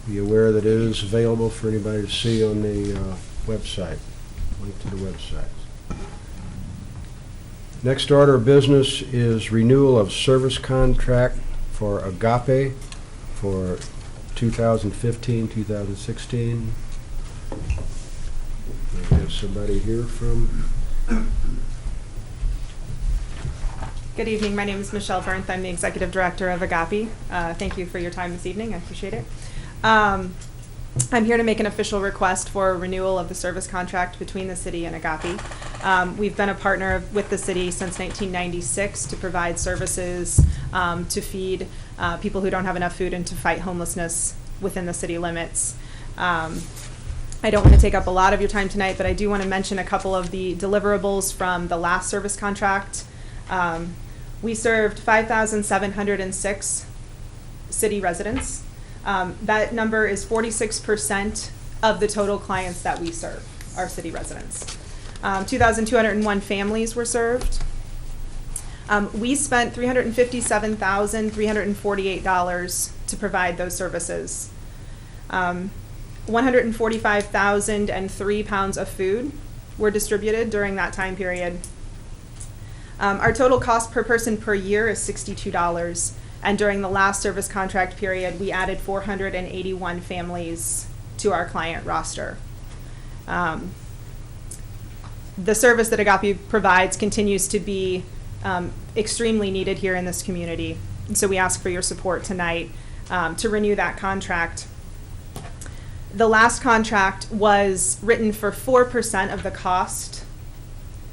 be aware that it is available for anybody to see on the website, link to the website. Next order of business is renewal of service contract for Agape for 2015-2016. We have somebody here from... Good evening. My name is Michelle Bernth. I'm the Executive Director of Agape. Thank you for your time this evening. I appreciate it. I'm here to make an official request for renewal of the service contract between the city and Agape. We've been a partner with the city since 1996 to provide services to feed people who don't have enough food and to fight homelessness within the city limits. I don't want to take up a lot of your time tonight, but I do want to mention a couple of the deliverables from the last service contract. We served 5,706 city residents. That number is 46% of the total clients that we serve, our city residents. 2,201 families were served. We spent $357,348 to provide those services. 145,003 pounds of food were distributed during that time period. Our total cost per person per year is $62. And during the last service contract period, we added 481 families to our client roster. The service that Agape provides continues to be extremely needed here in this community. And so we ask for your support tonight to renew that contract. The last contract was written for 4% of the cost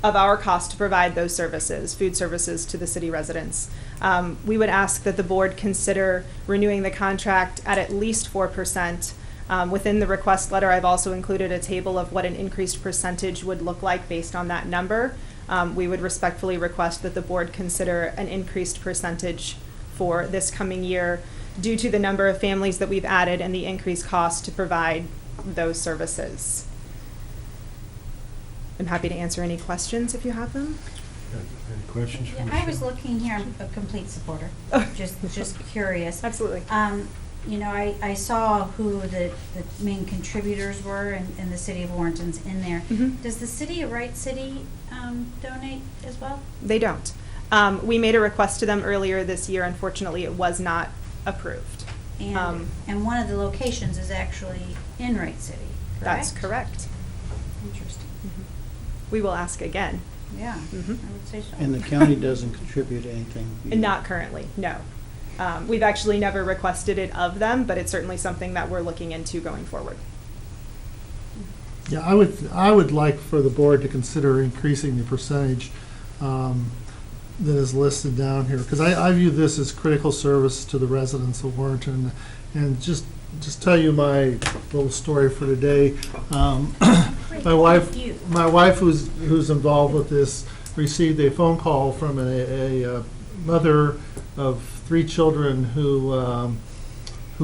of our cost to provide those services, food services to the city residents. We would ask that the board consider renewing the contract at least 4%. Within the request letter, I've also included a table of what an increased percentage would look like based on that number. We would respectfully request that the board consider an increased percentage for this coming year due to the number of families that we've added and the increased cost to provide those services. I'm happy to answer any questions if you have them. Any questions? Yeah, I was looking here, I'm a complete supporter, just curious. Absolutely. You know, I saw who the main contributors were in the city of Warrenton's in there. Mhm. Does the city of Wright City donate as well? They don't. We made a request to them earlier this year. Unfortunately, it was not approved. And one of the locations is actually in Wright City, correct? That's correct. Interesting. We will ask again. Yeah, Mhm. I would say so. And the county doesn't contribute anything? And not currently, no. We've actually never requested it of them, but it's certainly something that we're looking into going forward. Yeah, I would like for the board to consider increasing the percentage that is listed down here, because I view this as critical service to the residents of Warrenton. And just tell you my little story for today. My wife who's involved with this received a phone call from a mother of 3 children who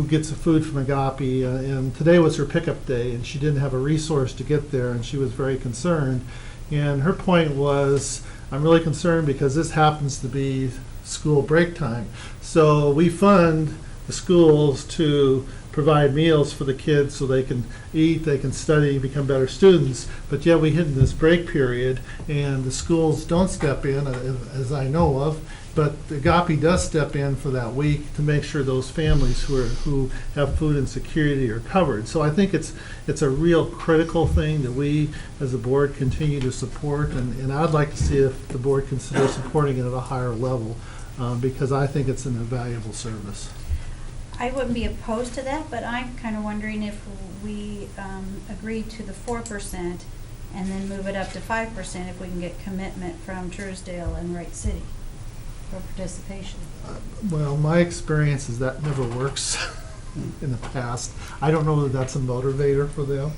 gets the food from Agape, and today was her pickup day, and she didn't have a resource to get there, and she was very concerned. And her point was, I'm really concerned because this happens to be school break time. So we fund the schools to provide meals for the kids so they can eat, they can study, become better students, but yet we hit in this break period, and the schools don't step in, as I know of, but Agape does step in for that week to make sure those families who have food insecurity are covered. So I think it's a real critical thing that we, as a board, continue to support, and I'd like to see if the board considers supporting it at a higher level, because I think it's an invaluable service. I wouldn't be opposed to that, but I'm kind of wondering if we agree to the 4% and then move it up to 5% if we can get commitment from Truesdale and Wright City for participation. Well, my experience is that never works in the past. I don't know that that's a motivator for them.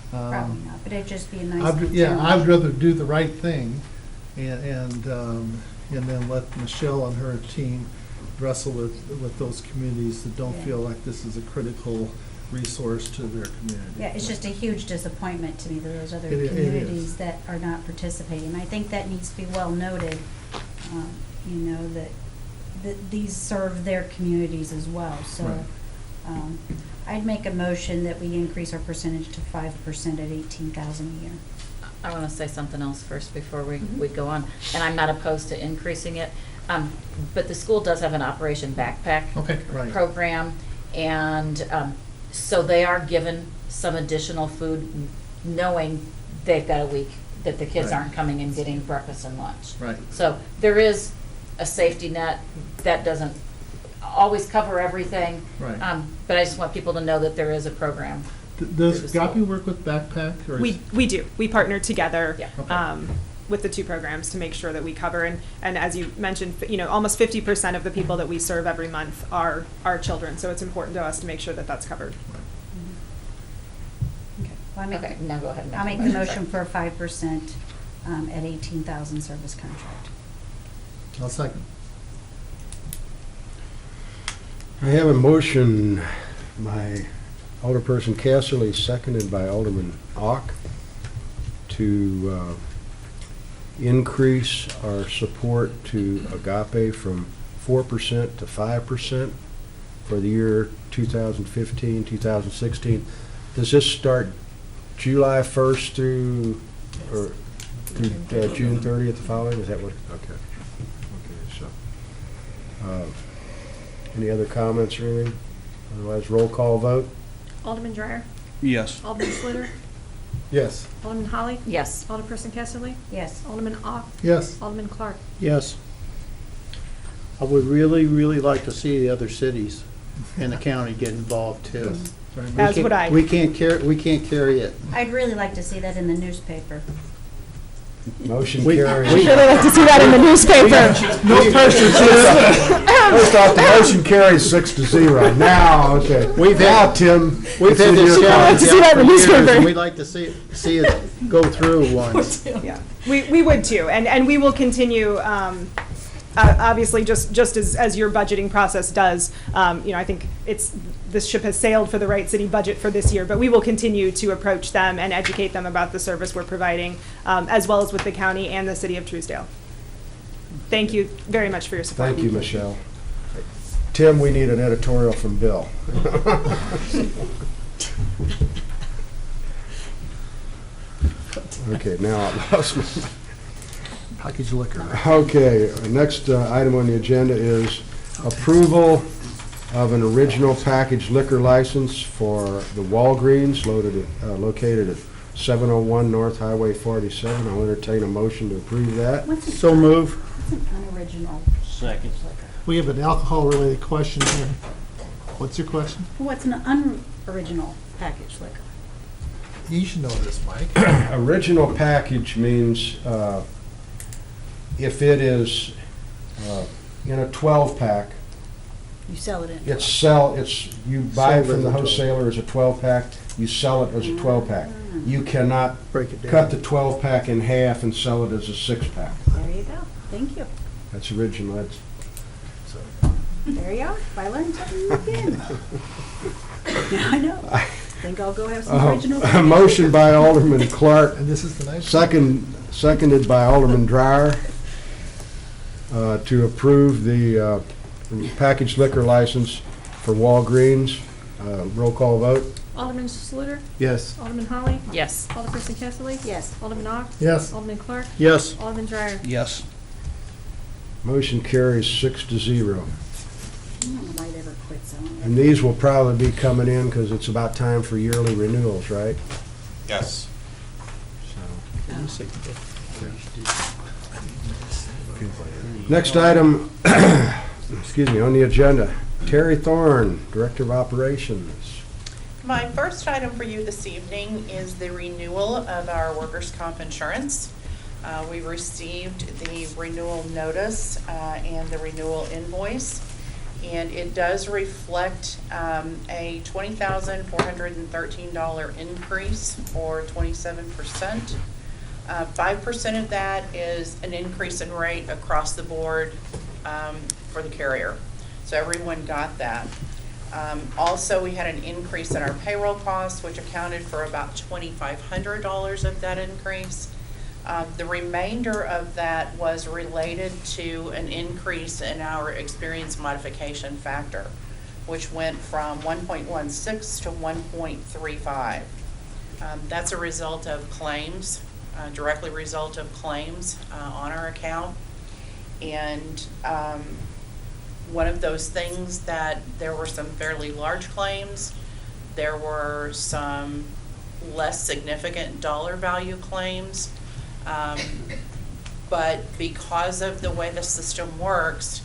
Probably not, but it'd just be a nice. I'd rather do the right thing and then let Michelle and her team wrestle with those communities that don't feel like this is a critical resource to their community. Yeah, it's just a huge disappointment to me that there's other It is. communities that are not participating. I think that needs to be well noted, you know, that these serve their communities as well. So I'd make a motion that we increase our percentage to 5% at $18,000 a year. I want to say something else first before we go on, and I'm not opposed to increasing it, but the school does have an Operation Backpack program, and so they are given some additional food, knowing they've got a week that the kids aren't coming and getting breakfast and lunch. Right. So there is a safety net that doesn't always cover everything, Right. But I just want people to know that there is a program. Does Agape work with Backpack? Or We do. We partner together. Yeah. Okay. With the 2 programs to make sure that we cover, and as you mentioned, you know, almost 50% of the people that we serve every month are children, so it's important to us to make sure that that's covered. Okay. Well, Okay, now go ahead. and I'll make the the motion for 5% at $18,000 service contract. I'll second. I have a motion by Alderperson Casserly, seconded by Alderman Ock, to increase our support to Agape from 4% to 5% for the year 2015, 2016. Does this start July 1st through June 30th the following? Is that what? Okay. Okay, so, any other comments or anything? Otherwise, roll call vote. Alderman Dreyer? Yes. Alderman Schluter? Yes. Alderman Holly? Yes. Alderperson Kesserly? Yes. Alderman Ock? Yes. Alderman Clark? Yes. I would really, really like to see the other cities and the county get involved too. As would I. We can't carry it. I'd really like to see that in the newspaper. Motion We- carries. I'd really like to see that in the newspaper. No pressure, First off, the motion carries 6-0. Now, okay. Now, Tim. We've it's had in this your challenge to see that out in for the years, newspaper. and we'd like to see it go through once. Yeah, we would too, and we will continue, obviously, just as your budgeting process does. I think this ship has sailed for the Wright City budget for this year, but we will continue to approach them and educate them about the service we're providing, as well as with the county and the city of Truesdale. Thank you very much for your support. Thank you, Michelle. Tim, we need an editorial from Bill. Okay, now I lost my... Package liquor. Okay, next item on the agenda is approval of an original packaged liquor license for the Walgreens located at 701 North Highway 47. I'll entertain a motion to approve that. So move. What's an unoriginal? Second. We have an alcohol-related question here. What's your question? What's an unoriginal package liquor? You should know this, Mike. Original package means if it is in a 12-pack, You sell it in. you buy it Sold from the as a 12. wholesaler as a 12-pack, you sell it as a 12-pack. You cannot Break it down. cut the 12-pack in half and sell it as a 6-pack. There you go. Thank you. That's original, that's, There you are. I learned something again. Now I know. I think I'll go have some original. a motion by Alderman Clark, And this is the nice. seconded by Alderman Dreyer, to approve the packaged liquor license for Walgreens. Roll call vote. Alderman Sluter? Yes. Alderman Holly? Yes. Alderperson Kessley? Yes. Alderman Ock? Yes. Alderman Clark? Yes. Alderman Dreyer? Yes. Motion carries 6-0. I don't know why they ever quit selling it. And these will probably be coming in because it's about time for yearly renewals, right? Yes. Next item, excuse me, on the agenda, Terry Thorne, Director of Operations. My first item for you this evening is the renewal of our workers' comp insurance. We received the renewal notice and the renewal invoice, and it does reflect a $20,413 increase, or 27%. 5% of that is an increase in rate across the board for the carrier. So everyone got that. Also, we had an increase in our payroll costs, which accounted for about $2,500 of that increase. The remainder of that was related to an increase in our experience modification factor, which went from 1.16 to 1.35. That's a result of claims, directly result of claims on our account. And one of those things that there were some fairly large claims, there were some less significant dollar value claims. But because of the way the system works,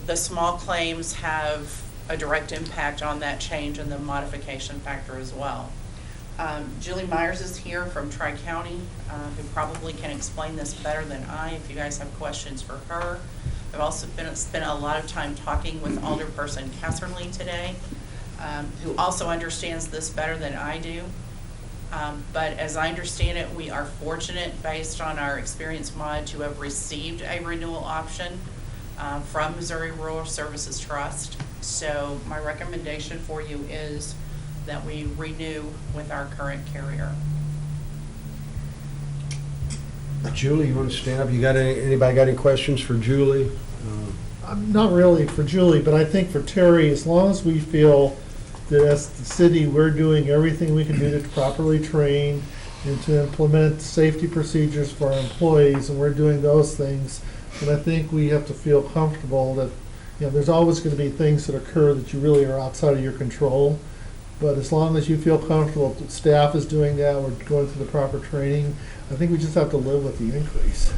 the small claims have a direct impact on that change in the modification factor as well. Julie Myers is here from Tri-County, who probably can explain this better than I if you guys have questions for her. I've also spent a lot of time talking with Alderperson Kesserly today, who also understands this better than I do. But as I understand it, we are fortunate, based on our experience mod, to have received a renewal option from Missouri Rural Services Trust. So my recommendation for you is that we renew with our current carrier. Julie, you want to stand up? Anybody got any questions for Julie? Not really for Julie, but I think for Terry, as long as we feel that as the city, we're doing everything we can do to properly train and to implement safety procedures for our employees, and we're doing those things, then I think we have to feel comfortable that, there's always going to be things that occur that you really are outside of your control. But as long as you feel comfortable that staff is doing that, we're going through the proper training, I think we just have to live with the increase.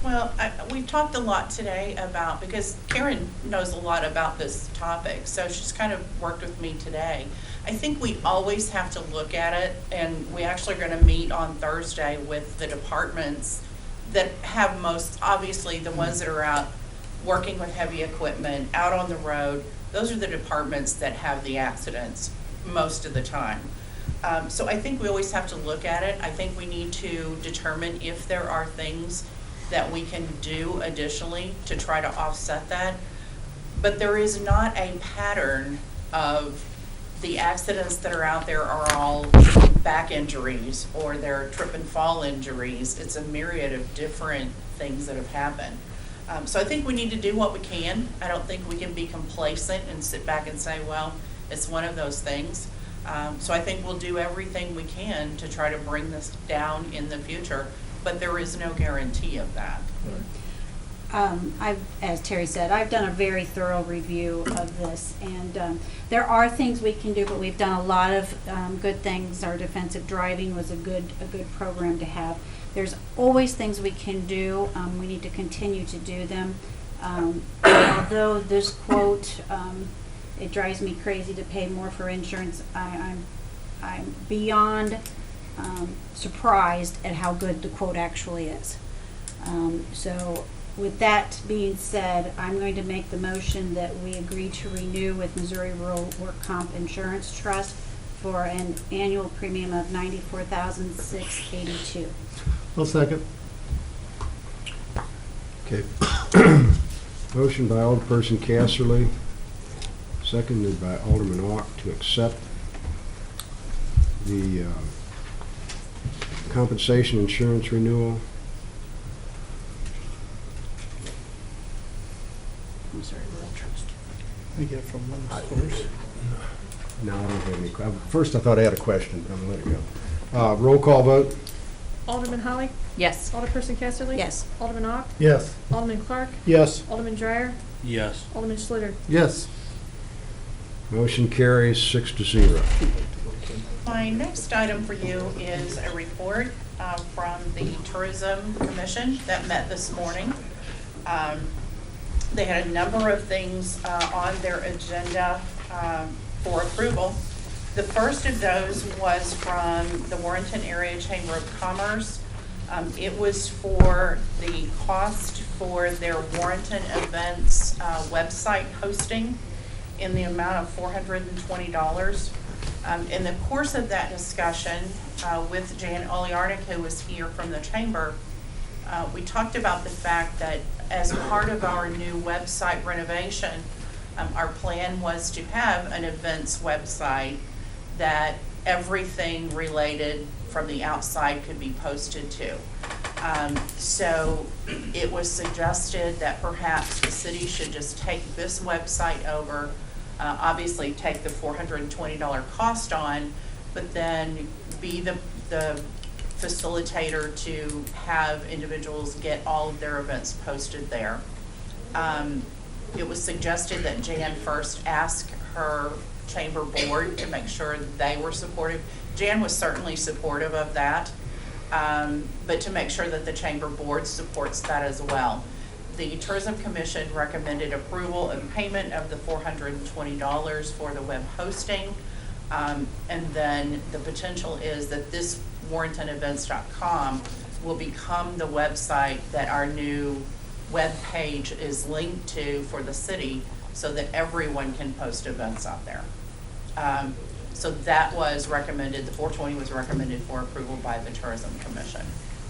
Well, we've talked a lot today about, because Karen knows a lot about this topic, so she's kind of worked with me today. I think we always have to look at it, and we actually are going to meet on Thursday with the departments that have most, obviously the ones that are out working with heavy equipment, out on the road. Those are the departments that have the accidents most of the time. So I think we always have to look at it. I think we need to determine if there are things that we can do additionally to try to offset that. But there is not a pattern of the accidents that are out there are all back injuries or they're trip and fall injuries. It's a myriad of different things that have happened. So I think we need to do what we can. I don't think we can be complacent and sit back and say, well, it's one of those things. So I think we'll do everything we can to try to bring this down in the future, but there is no guarantee of that. As Terry said, I've done a very thorough review of this, and there are things we can do, but we've done a lot of good things. Our defensive driving was a good program to have. There's always things we can do. We need to continue to do them. Although this quote, it drives me crazy to pay more for insurance, I'm beyond surprised at how good the quote actually is. So with that being said, I'm going to make the motion that we agree to renew with Missouri Rural Work Comp Insurance Trust for an annual premium of $94,682. I'll second. Okay. Motion by Alderperson Casserly, seconded by Alderman Ock to accept the compensation insurance renewal. We get it from Linda's first. No, I don't have any. First, I thought I had a question, but I'm going to let it go. Roll call vote. Alderman Holly? Yes. Alderperson Casterly? Yes. Alderman Ock? Yes. Alderman Clark? Yes. Alderman Dreyer? Yes. Alderman Schluter? Yes. Motion carries 6-0. My next item for you is a report from the Tourism Commission that met this morning. They had a number of things on their agenda for approval. The first of those was from the Warrenton Area Chamber of Commerce. It was for the cost for their Warrenton events website hosting in the amount of $420. In the course of that discussion with Jan Oliarnik, who was here from the chamber, we talked about the fact that as part of our new website renovation, our plan was to have an events website that everything related from the outside could be posted to. So it was suggested that perhaps the city should just take this website over, obviously take the $420 cost on, but then be the facilitator to have individuals get all of their events posted there. It was suggested that Jan first ask her chamber board to make sure they were supportive. Jan was certainly supportive of that, but to make sure that the chamber board supports that as well. The Tourism Commission recommended approval and payment of the $420 for the web hosting, and then the potential is that this WarrentonEvents.com will become the website that our new web page is linked to for the city, so that everyone can post events out there. So that was recommended, the $420 was recommended for approval by the Tourism Commission.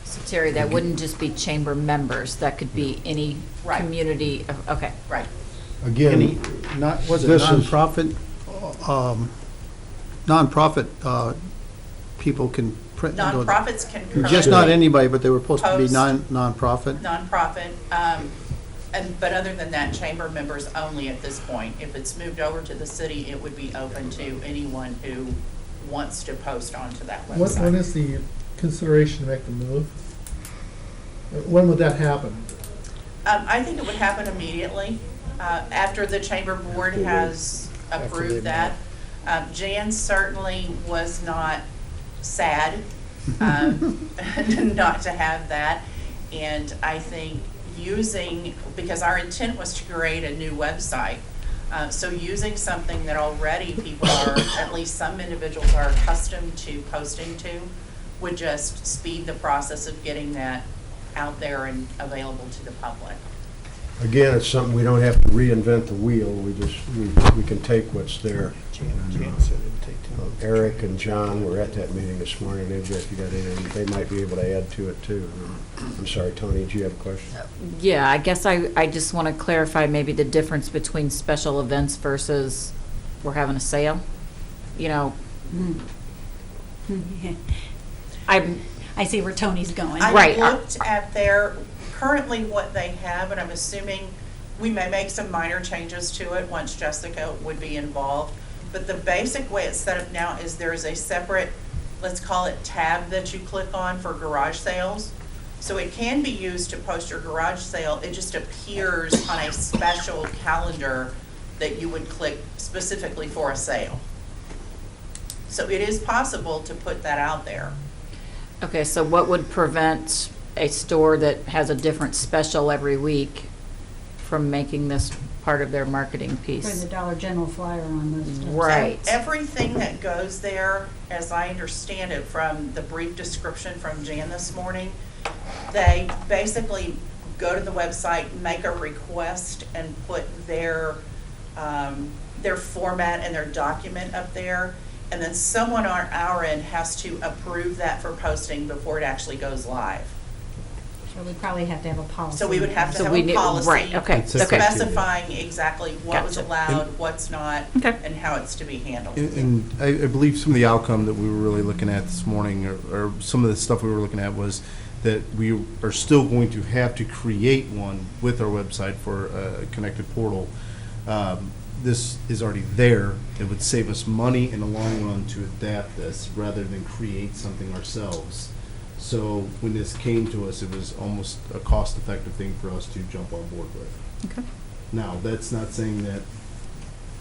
So Terry, that wouldn't just be chamber members, that could be any Right. community, okay. Right. Again, Any, was it this is- nonprofit, nonprofit people can print? Nonprofits can Just not currently anybody, but they were supposed to be post nonprofit? nonprofit, but other than that, chamber members only at this point. If it's moved over to the city, it would be open to anyone who wants to post onto that website. When is the consideration to make the move? When would that happen? I think it would happen immediately, after the chamber board has approved that. Jan certainly was not sad, not to have that. And I think because our intent was to create a new website, so using something that already people are, at least some individuals are accustomed to posting to, would just speed the process of getting that out there and available to the public. Again, it's something we don't have to reinvent the wheel. We can take what's there. Eric and John were at that meeting this morning. If you got anything, they might be able to add to it too. I'm sorry, Tony, do you have a question? Yeah, I guess I just want to clarify maybe the difference between special events versus we're having a sale. You know, I see where Tony's going. I looked at currently what they have, and I'm assuming we may make some minor changes to it once Jessica would be involved. But the basic way it's set up now is there's a separate, let's call it tab that you click on for garage sales. So it can be used to post your garage sale. It just appears on a special calendar that you would click specifically for a sale. So it is possible to put that out there. Okay, so what would prevent a store that has a different special every week from making this part of their marketing piece? Putting the Dollar General flyer on those. Right. So everything that goes there, as I understand it from the brief description from Jan this morning, they basically go to the website, make a request, and put their format and their document up there. And then someone on our end has to approve that for posting before it actually goes live. So we probably have to have a policy. So we would have to So have we a need- policy right, okay, specifying exactly what was Gotcha. allowed, what's not, Okay. and how it's to be handled. And I believe some of the outcome that we were really looking at this morning, or some of the stuff we were looking at, was that we are still going to have to create one with our website for a connected portal. This is already there. It would save us money in the long run to adapt this rather than create something ourselves. So when this came to us, it was almost a cost-effective thing for us to jump on board with. Okay. Now, that's not saying that,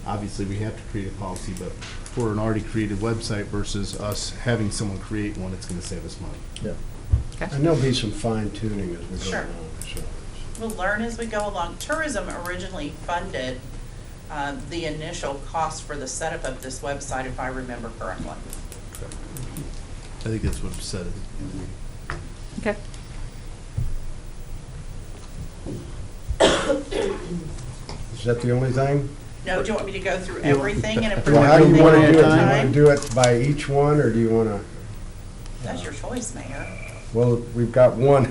obviously, we have to create a policy, but for an already created website versus us having someone create one, it's gonna save us money. Yeah. Okay. And there'll be some fine tuning as we go Sure. along. So. We'll learn as we go along. Tourism originally funded the initial cost for the setup of this website, if I remember correctly. I think that's what it said. Okay. Is that the only thing? No, do you want me to go through everything and approve Well, how do you everything want to at do a it? Do you want to time? do it by each one, or do you want to? That's your choice, Mayor. Well, we've got one.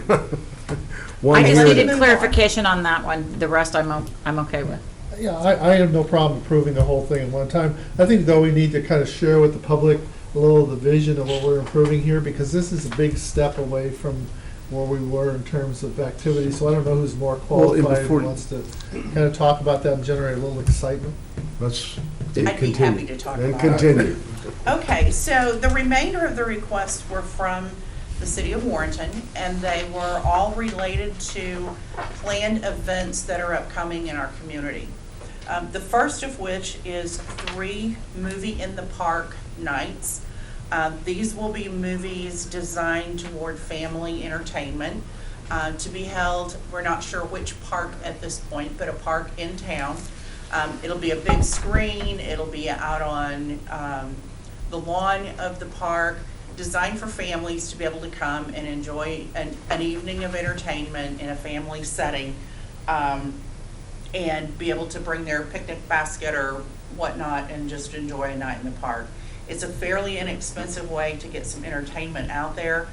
One I just here needed that- clarification on that one. The rest I'm okay with. Yeah, I have no problem approving the whole thing at one time. I think, though, we need to kind of share with the public a little of the vision of what we're improving here, because this is a big step away from where we were in terms of activity. So I don't know who's more Well, and qualified before- and wants to kind of talk about that and generate a little excitement. Let's I'd be continue. happy to talk And about it. continue. Okay, so the remainder of the requests were from the city of Warrenton, and they were all related to planned events that are upcoming in our community. The first of which is 3 movie in the park nights. These will be movies designed toward family entertainment to be held, we're not sure which park at this point, but a park in town. It'll be a big screen, it'll be out on the lawn of the park, designed for families to be able to come and enjoy an evening of entertainment in a family setting, and be able to bring their picnic basket or whatnot and just enjoy a night in the park. It's a fairly inexpensive way to get some entertainment out there.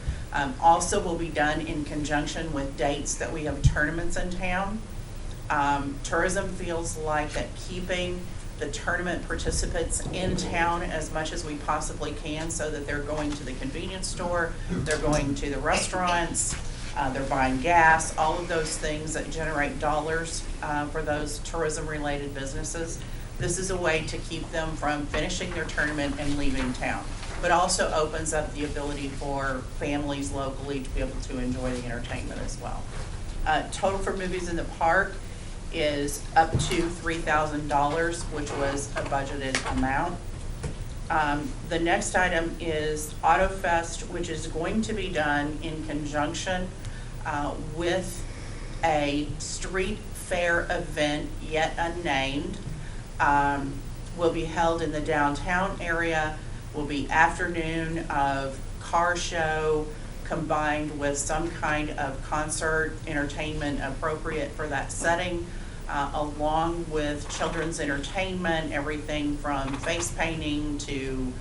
Also will be done in conjunction with dates that we have tournaments in town. Tourism feels like that keeping the tournament participants in town as much as we possibly can, so that they're going to the convenience store, they're going to the restaurants, they're buying gas, all of those things that generate dollars for those tourism-related businesses. This is a way to keep them from finishing their tournament and leaving town, but also opens up the ability for families locally to be able to enjoy the entertainment as well. Total for movies in the park is up to $3,000, which was a budgeted amount. The next item is Auto Fest, which is going to be done in conjunction with a street fair event yet unnamed. Will be held in the downtown area, will be afternoon of car show combined with some kind of concert entertainment appropriate for that setting, along with children's entertainment, everything from face painting to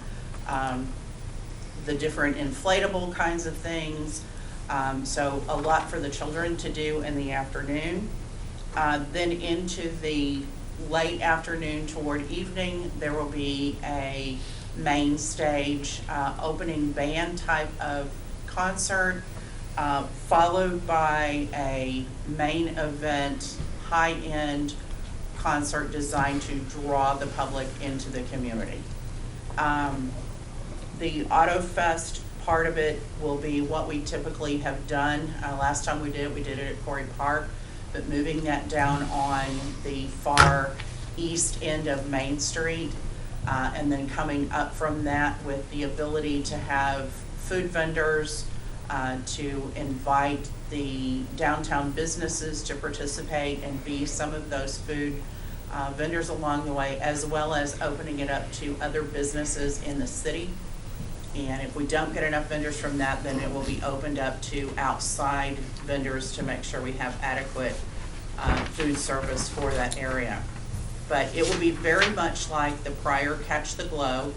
the different inflatable kinds of things. So a lot for the children to do in the afternoon. Then into the late afternoon toward evening, there will be a main stage opening band type of concert, followed by a main event, high-end concert designed to draw the public into the community. The Auto Fest part of it will be what we typically have done. Last time we did it at Quarry Park, but moving that down on the far east end of Main Street, and then coming up from that with the ability to have food vendors, to invite the downtown businesses to participate and be some of those food vendors along the way, as well as opening it up to other businesses in the city. And if we don't get enough vendors from that, then it will be opened up to outside vendors to make sure we have adequate food service for that area. But it will be very much like the prior Catch the Glow,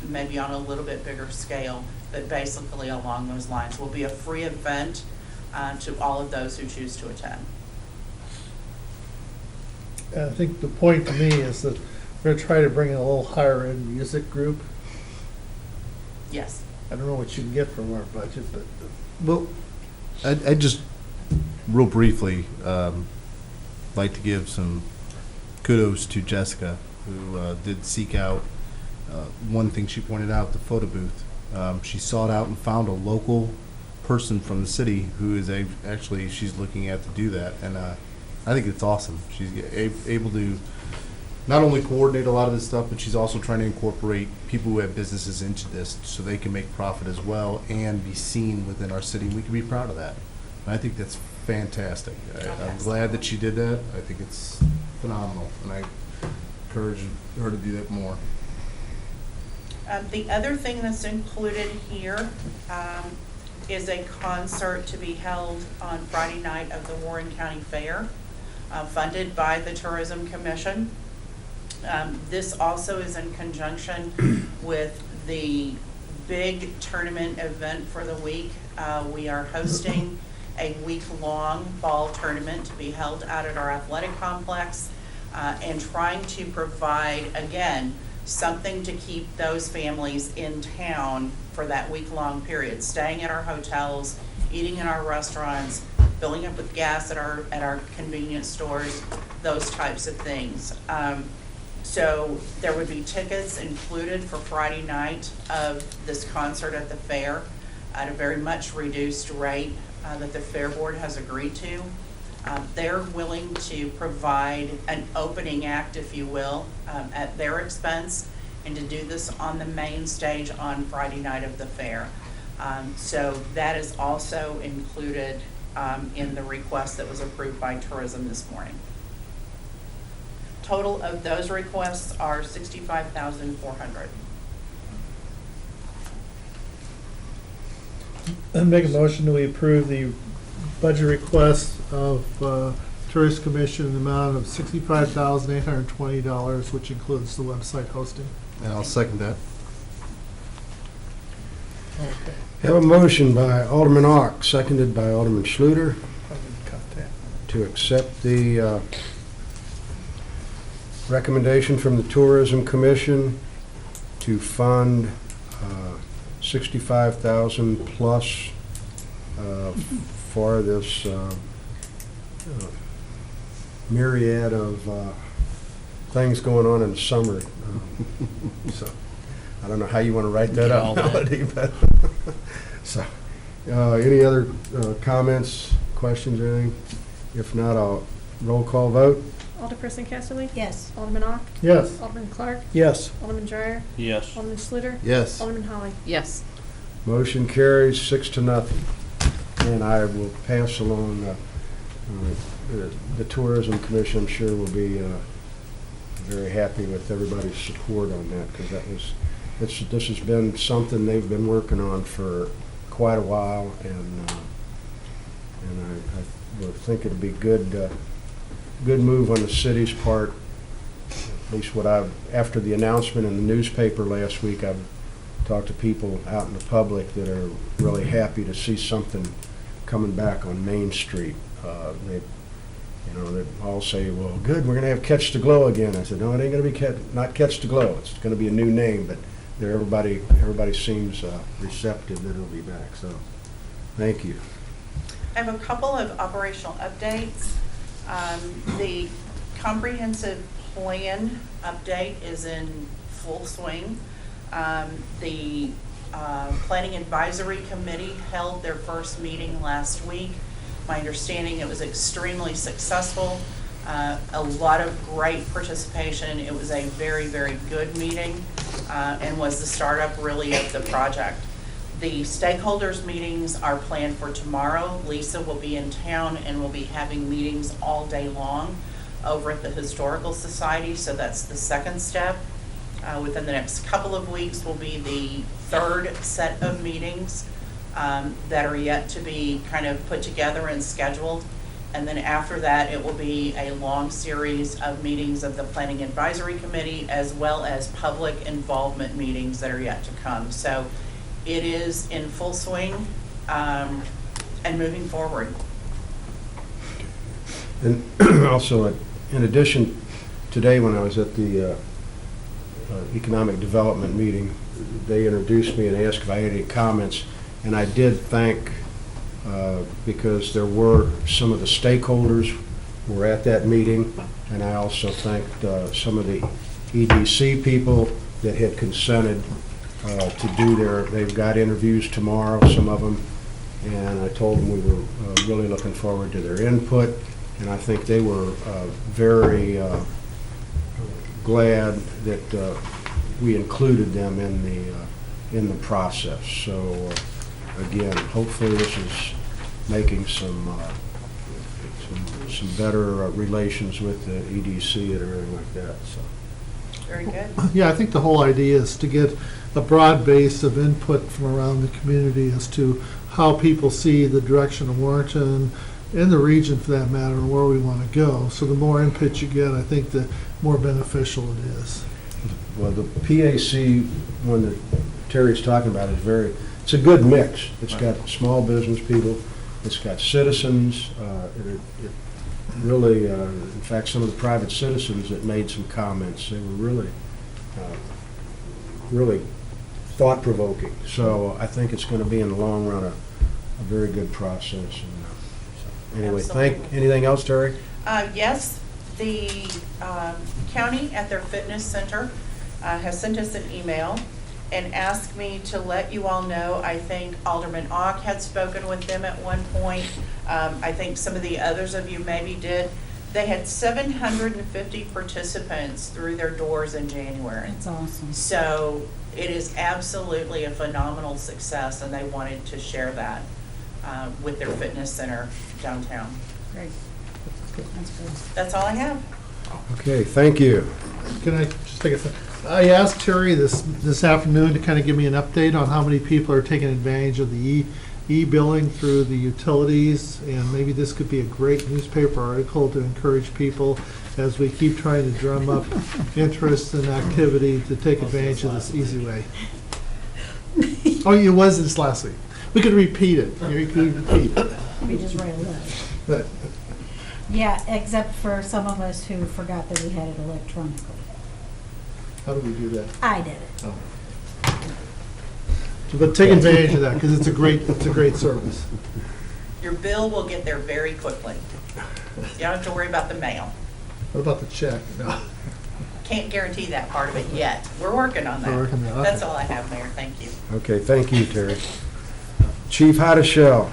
maybe on a little bit bigger scale, but basically along those lines. Will be a free event to all of those who choose to attend. And I think the point to me is that we're gonna try to bring in a little higher end music group. Yes. I don't know what you can get from our budget, but Well, I just, real briefly, like to give some kudos to Jessica, who did seek out, one thing she pointed out, the photo booth. She sought out and found a local person from the city who is actually, she's looking at to do that. And I think it's awesome. She's able to not only coordinate a lot of this stuff, but she's also trying to incorporate people who have businesses into this so they can make profit as well and be seen within our city. We can be proud of that. And I think that's fantastic. I'm glad that she did that. I think it's phenomenal, and I encourage her to do that more. The other thing that's included here is a concert to be held on Friday night of the Warren County Fair, funded by the Tourism Commission. This also is in conjunction with the big tournament event for the week. We are hosting a week-long fall tournament to be held out at our athletic complex, and trying to provide, again, something to keep those families in town for that week-long period, staying at our hotels, eating in our restaurants, filling up with gas at our convenience stores, those types of things. So there would be tickets included for Friday night of this concert at the fair at a very much reduced rate that the Fair Board has agreed to. They're willing to provide an opening act, if you will, at their expense, and to do this on the main stage on Friday night of the fair. So that is also included in the request that was approved by Tourism this morning. Total of those requests are $65,400. and make a motion that we approve the budget request of Tourist Commission in the amount of $65,820, which includes the website hosting. And I'll second that. Okay. Have a motion by Alderman Ock, seconded by Alderman Schluter, to accept the recommendation from the Tourism Commission to fund $65,000 plus for this myriad of things going on in the summer. So I don't know how you want to write that up, Melody, but so any other comments, questions, or anything? If not, I'll roll call vote. Alderperson Casterly? Yes. Alderman Ock? Yes. Alderman Clark? Yes. Alderman Dreyer? Yes. Alderman Schluter? Yes. Alderman Holly? Yes. Motion carries 6-0. and I will pass along the Tourism Commission. I'm sure will be very happy with everybody's support on that, because this has been something they've been working on for quite a while, and I would think it'd be good move on the city's part. At least after the announcement in the newspaper last week, I've talked to people out in the public that are really happy to see something coming back on Main Street. They all say, well, good, we're going to have Catch the Glow again. I said, no, it ain't going to be not Catch the Glow. It's going to be a new name, but everybody seems receptive that it'll be back. So, thank you. I have a couple of operational updates. The comprehensive plan update is in full swing. The Planning Advisory Committee held their first meeting last week. My understanding, it was extremely successful. A lot of great participation. It was a very, very good meeting and was the startup really of the project. The stakeholders meetings are planned for tomorrow. Lisa will be in town and will be having meetings all day long over at the Historical Society, so that's the second step. Within the next couple of weeks will be the third set of meetings that are yet to be kind of put together and scheduled. And then after that, it will be a long series of meetings of the Planning Advisory Committee, as well as public involvement meetings that are yet to come. So it is in full swing and moving forward. And also, in addition, today when I was at the economic development meeting, they introduced me and asked if I had any comments, and I did thank, because there were some of the stakeholders were at that meeting, and I also thanked some of the EDC people that had consented to do they've got interviews tomorrow, some of them, and I told them we were really looking forward to their input, and I think they were very glad that we included them in the process. So again, hopefully this is making some better relations with the EDC and everything like that. So. Very good. Yeah, I think the whole idea is to get a broad base of input from around the community as to how people see the direction of Warrenton and the region, for that matter, and where we want to go. So the more input you get, I think the more beneficial it is. Well, the PAC one that Terry's talking about it's a good mix. It's got small business people, it's got citizens, it really, in fact, some of the private citizens that made some comments, they were really thought-provoking. So I think it's going to be in the long run a very good process. And, anyway, anything else, Terry? Yes, the county at their fitness center has sent us an email and asked me to let you all know. I think Alderman Ock had spoken with them at one point. I think some of the others of you maybe did. They had 750 participants through their doors in January. That's awesome. So it is absolutely a phenomenal success, and they wanted to share that with their fitness center downtown. Great. That's good. That's all I have. Okay, thank you. Can I just take a second? I asked Terry this afternoon to kind of give me an update on how many people are taking advantage of the e-billing through the utilities, and maybe this could be a great newspaper article to encourage people as we keep trying to drum up interest and activity to take advantage of this easy way. Oh, it was this last week. We could repeat it. You could repeat it. We just write a letter. But Yeah, except for some of us who forgot that we had it electronically. how do we do that? I did it. Oh. But take advantage of that, because it's a great service. Your bill will get there very quickly. You don't have to worry about the mail. What about the check? No. Can't guarantee that part of it yet. We're working on that. We're working on it, okay. That's all I have, Mayor. Thank you. Okay, thank you, Terry. Chief Haddishell.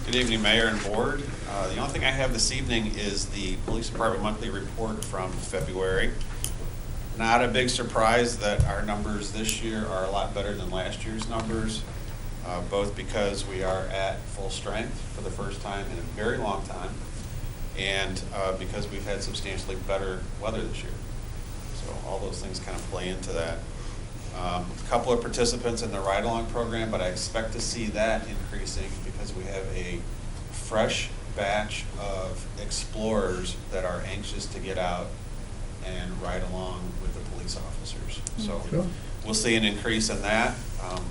Good evening, Mayor and Board. The only thing I have this evening is the Police Department monthly report from February. Not a big surprise that our numbers this year are a lot better than last year's numbers. both because we are at full strength for the first time in a very long time, and because we've had substantially better weather this year. So all those things kind of play into that. A couple of participants in the ride-along program, but I expect to see that increasing because we have a fresh batch of explorers that are anxious to get out and ride along with the police officers. So we'll see an increase in that.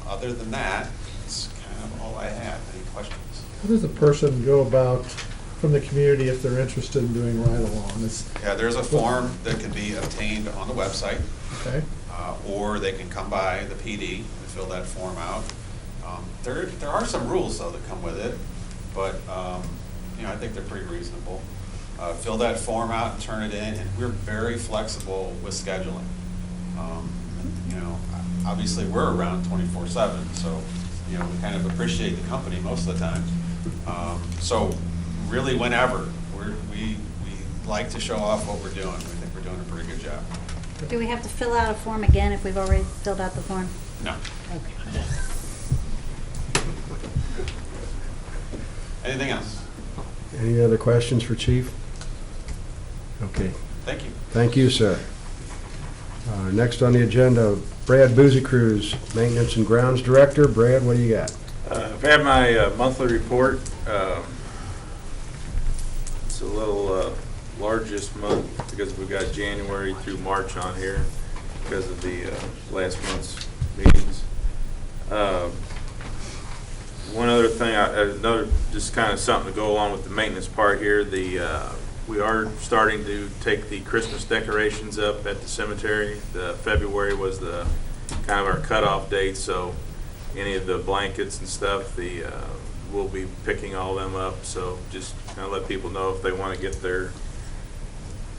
Other than that, it's kind of all I have. Any questions? How does a person go about from the community if they're interested in doing ride-along? Yeah, there's a form that can be obtained on the website, Okay. or they can come by the PD and fill that form out. There are some rules though that come with it, but I think they're pretty reasonable. Fill that form out and turn it in, and we're very flexible with scheduling. Obviously we're around 24/7, so we kind of appreciate the company most of the time. So really, whenever we like to show off what we're doing, we think we're doing a pretty good job. Do we have to fill out a form again if we've already filled out the form? No. Okay. Anything else? Any other questions for Chief? Okay, Thank you. thank you, sir. Next on the agenda, Brad Boozy-Cruz, Maintenance and Grounds Director. Brad, what do you got? I've had my monthly report. It's a little largest month because we've got January through March on here because of the last month's meetings. One other thing, another just kind of something to go along with the maintenance part here. We are starting to take the Christmas decorations up at the cemetery. February was the kind of our cutoff date, so any of the blankets and stuff, we'll be picking all them up. So just kind of let people know if they want to get their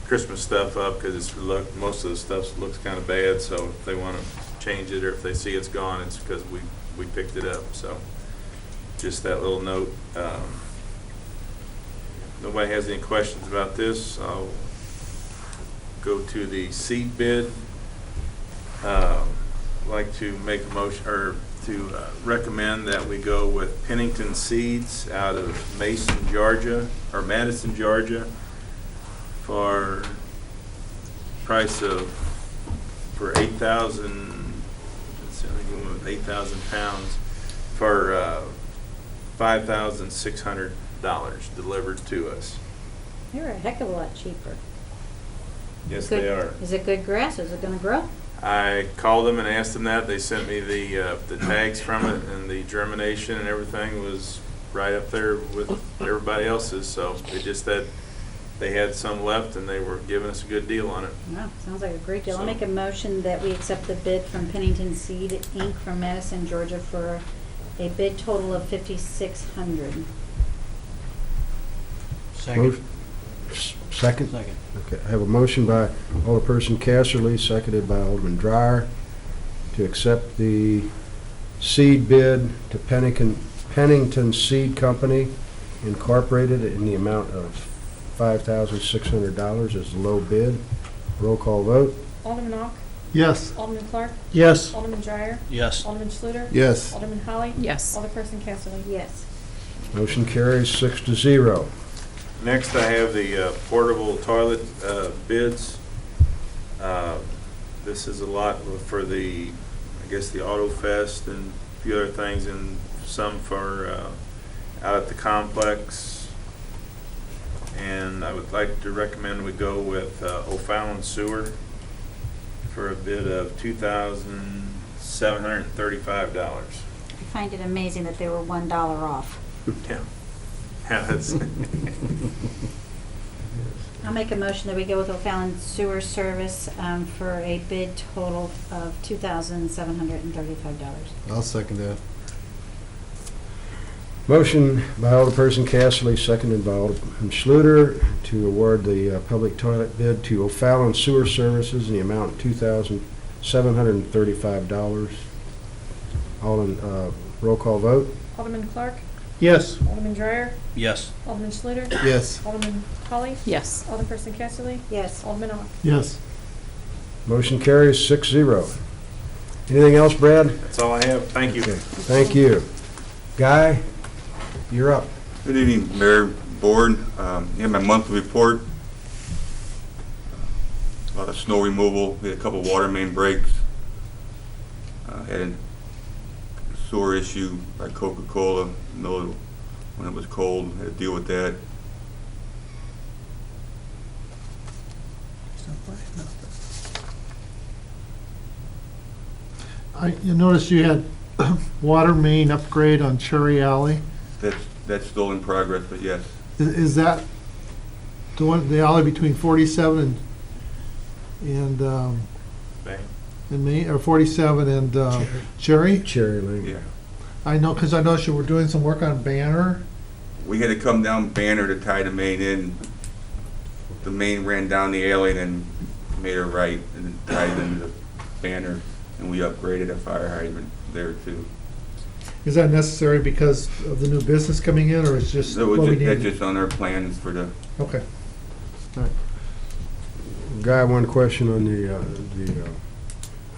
Christmas stuff up, because most of the stuff looks kind of bad. So if they want to change it or if they see it's gone, it's because we picked it up. So just that little note. Nobody has any questions about this, I'll go to the seed bid. I'd like to make a motion, or to recommend that we go with Pennington Seeds out of Madison, Georgia, for price for 8,000. Let's see, I think we went with 8,000 pounds for $5,600 delivered to us. They're a heck of a lot cheaper. Yes, Good- they are. Is it good grass? Is it gonna grow? I called them and asked them that. They sent me the tags from it, and the germination and everything was right up there with everybody else's. So it just that they had some left, and they were giving us a good deal on it. Wow, sounds like a great deal. I'll So- make a motion that we accept the bid from Pennington Seed Inc. from Madison, Georgia for a bid total of $5,600. Move- Second? Second. Okay, I have a motion by Alderperson Casserly, seconded by Alderman Dreyer, to accept the seed bid to Pennington Seed Company Incorporated in the amount of $5,600 as the low bid. Roll call vote. Alderman Ock, Yes. Alderman Clark, Yes. Alderman Dreyer, Yes. Alderman Schluter. Yes. Alderman Holly. Yes. Alderperson Casterly. Yes. Motion carries 6-0. Next, I have the portable toilet bids. This is a lot for the Auto Fest and a few other things, and some for out at the complex. And I would like to recommend we go with O'Fallon Sewer for a bid of $2,735. I find it amazing that they were $1 off. Yeah. Yeah, that's. I'll make a motion that we go with O'Fallon Sewer Service for a bid total of $2,735. I'll second that. Motion by Alderperson Casserly, seconded by Alderman Schluter, to award the public toilet bid to O'Fallon Sewer Services in the amount of $2,735. All in roll call vote. Alderman Clark, Yes. Alderman Dreyer, Yes. Alderman Schluter. Yes. Alderman Holly. Yes. Alderperson Casterly. Yes. Alderman Ock. Yes. Motion carries 6-0. Anything else, Brad? That's all I have. Thank you. Okay, thank you. Guy, you're up. Good evening, Mayor, Board. Have my monthly report. A lot of snow removal. We had a couple water main breaks. Had a sewer issue by Coca-Cola in the middle of when it was cold. Had to deal with that. You noticed you had water main upgrade on Cherry Alley. That's still in progress, but yes. Is that the one, the alley between 47 and Main, or 47 and Cherry? Cherry Lane. Yeah. I know, because I noticed you were doing some work on Banner. We had to come down Banner to tie the main in. The main ran down the alley and then made a right and then tied it into the Banner. And we upgraded a fire hydrant there too. Is that necessary because of the new business coming in, or is just So what we that's need? just on our plans for the, Okay. All right. Guy, one question on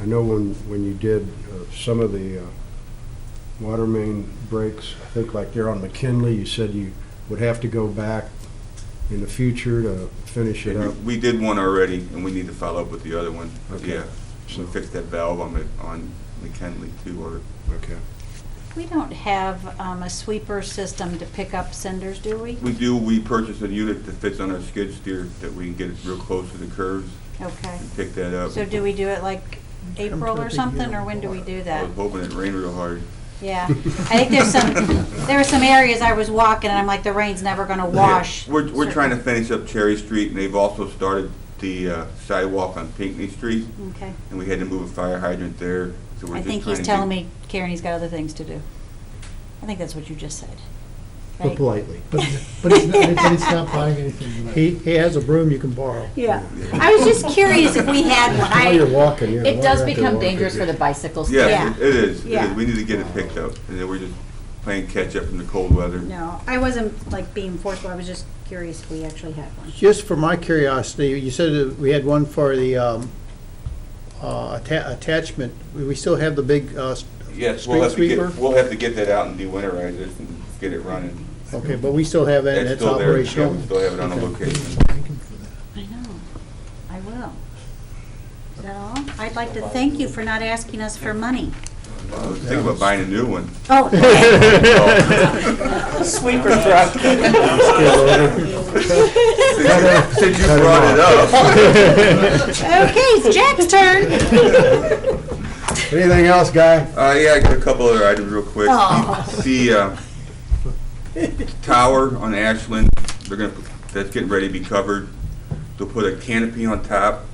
I know when you did some of the water main breaks, I think like there on McKinley, you said you would have to go back in the future to finish it up. we did one already and we need to follow up with the other one. But Okay. yeah, so fix that valve on McKinley too. Or Okay. We don't have a sweeper system to pick up cinders, do we? we do, we purchased a unit that fits on our skid steer that we can get it real close to the curves Okay. and pick that up. So do we do it like April or something, or when do we do I that? was hoping it rained real hard. Yeah, I think there were some areas I was walking and I'm like, the rain's never gonna wash. Yeah, we're trying to finish up Cherry Street, and they've also started the sidewalk on Pinckney Street, Okay. and we had to move a fire hydrant there, so we're I just think trying he's to telling get- me, Karen, he's got other things to do. I think that's what you just said. But Right? politely. But he's not buying anything tonight. He has a broom you can borrow. Yeah. I was just curious if we had one. While you're walking, yeah. It while does you're out there become walking, dangerous for the yeah. bicycles. Yes, Yeah. it is. Yeah. We need to get it picked up, and then we're just playing catch up from the cold weather. No, I wasn't like being forceful, I was just curious if we actually had one. Just for my curiosity, you said that we had one for the attachment. We still have the big Yes, street sweeper? we'll have to get that out and de-winterize it and get it running. Okay, but we still have that, and It's it's still there, yeah, operational? we still have it on the Okay. location. I know, I will. Is that all? I'd like to thank you for not asking us for money. I was thinking about buying a new one. Oh, okay. Sweeper truck. Since you brought it up. Okay, it's Jack's turn. Anything else, Guy? Yeah, I got a couple other items real quick. Oh. The tower on Ashland, that's getting ready to be covered. They'll put a canopy on top,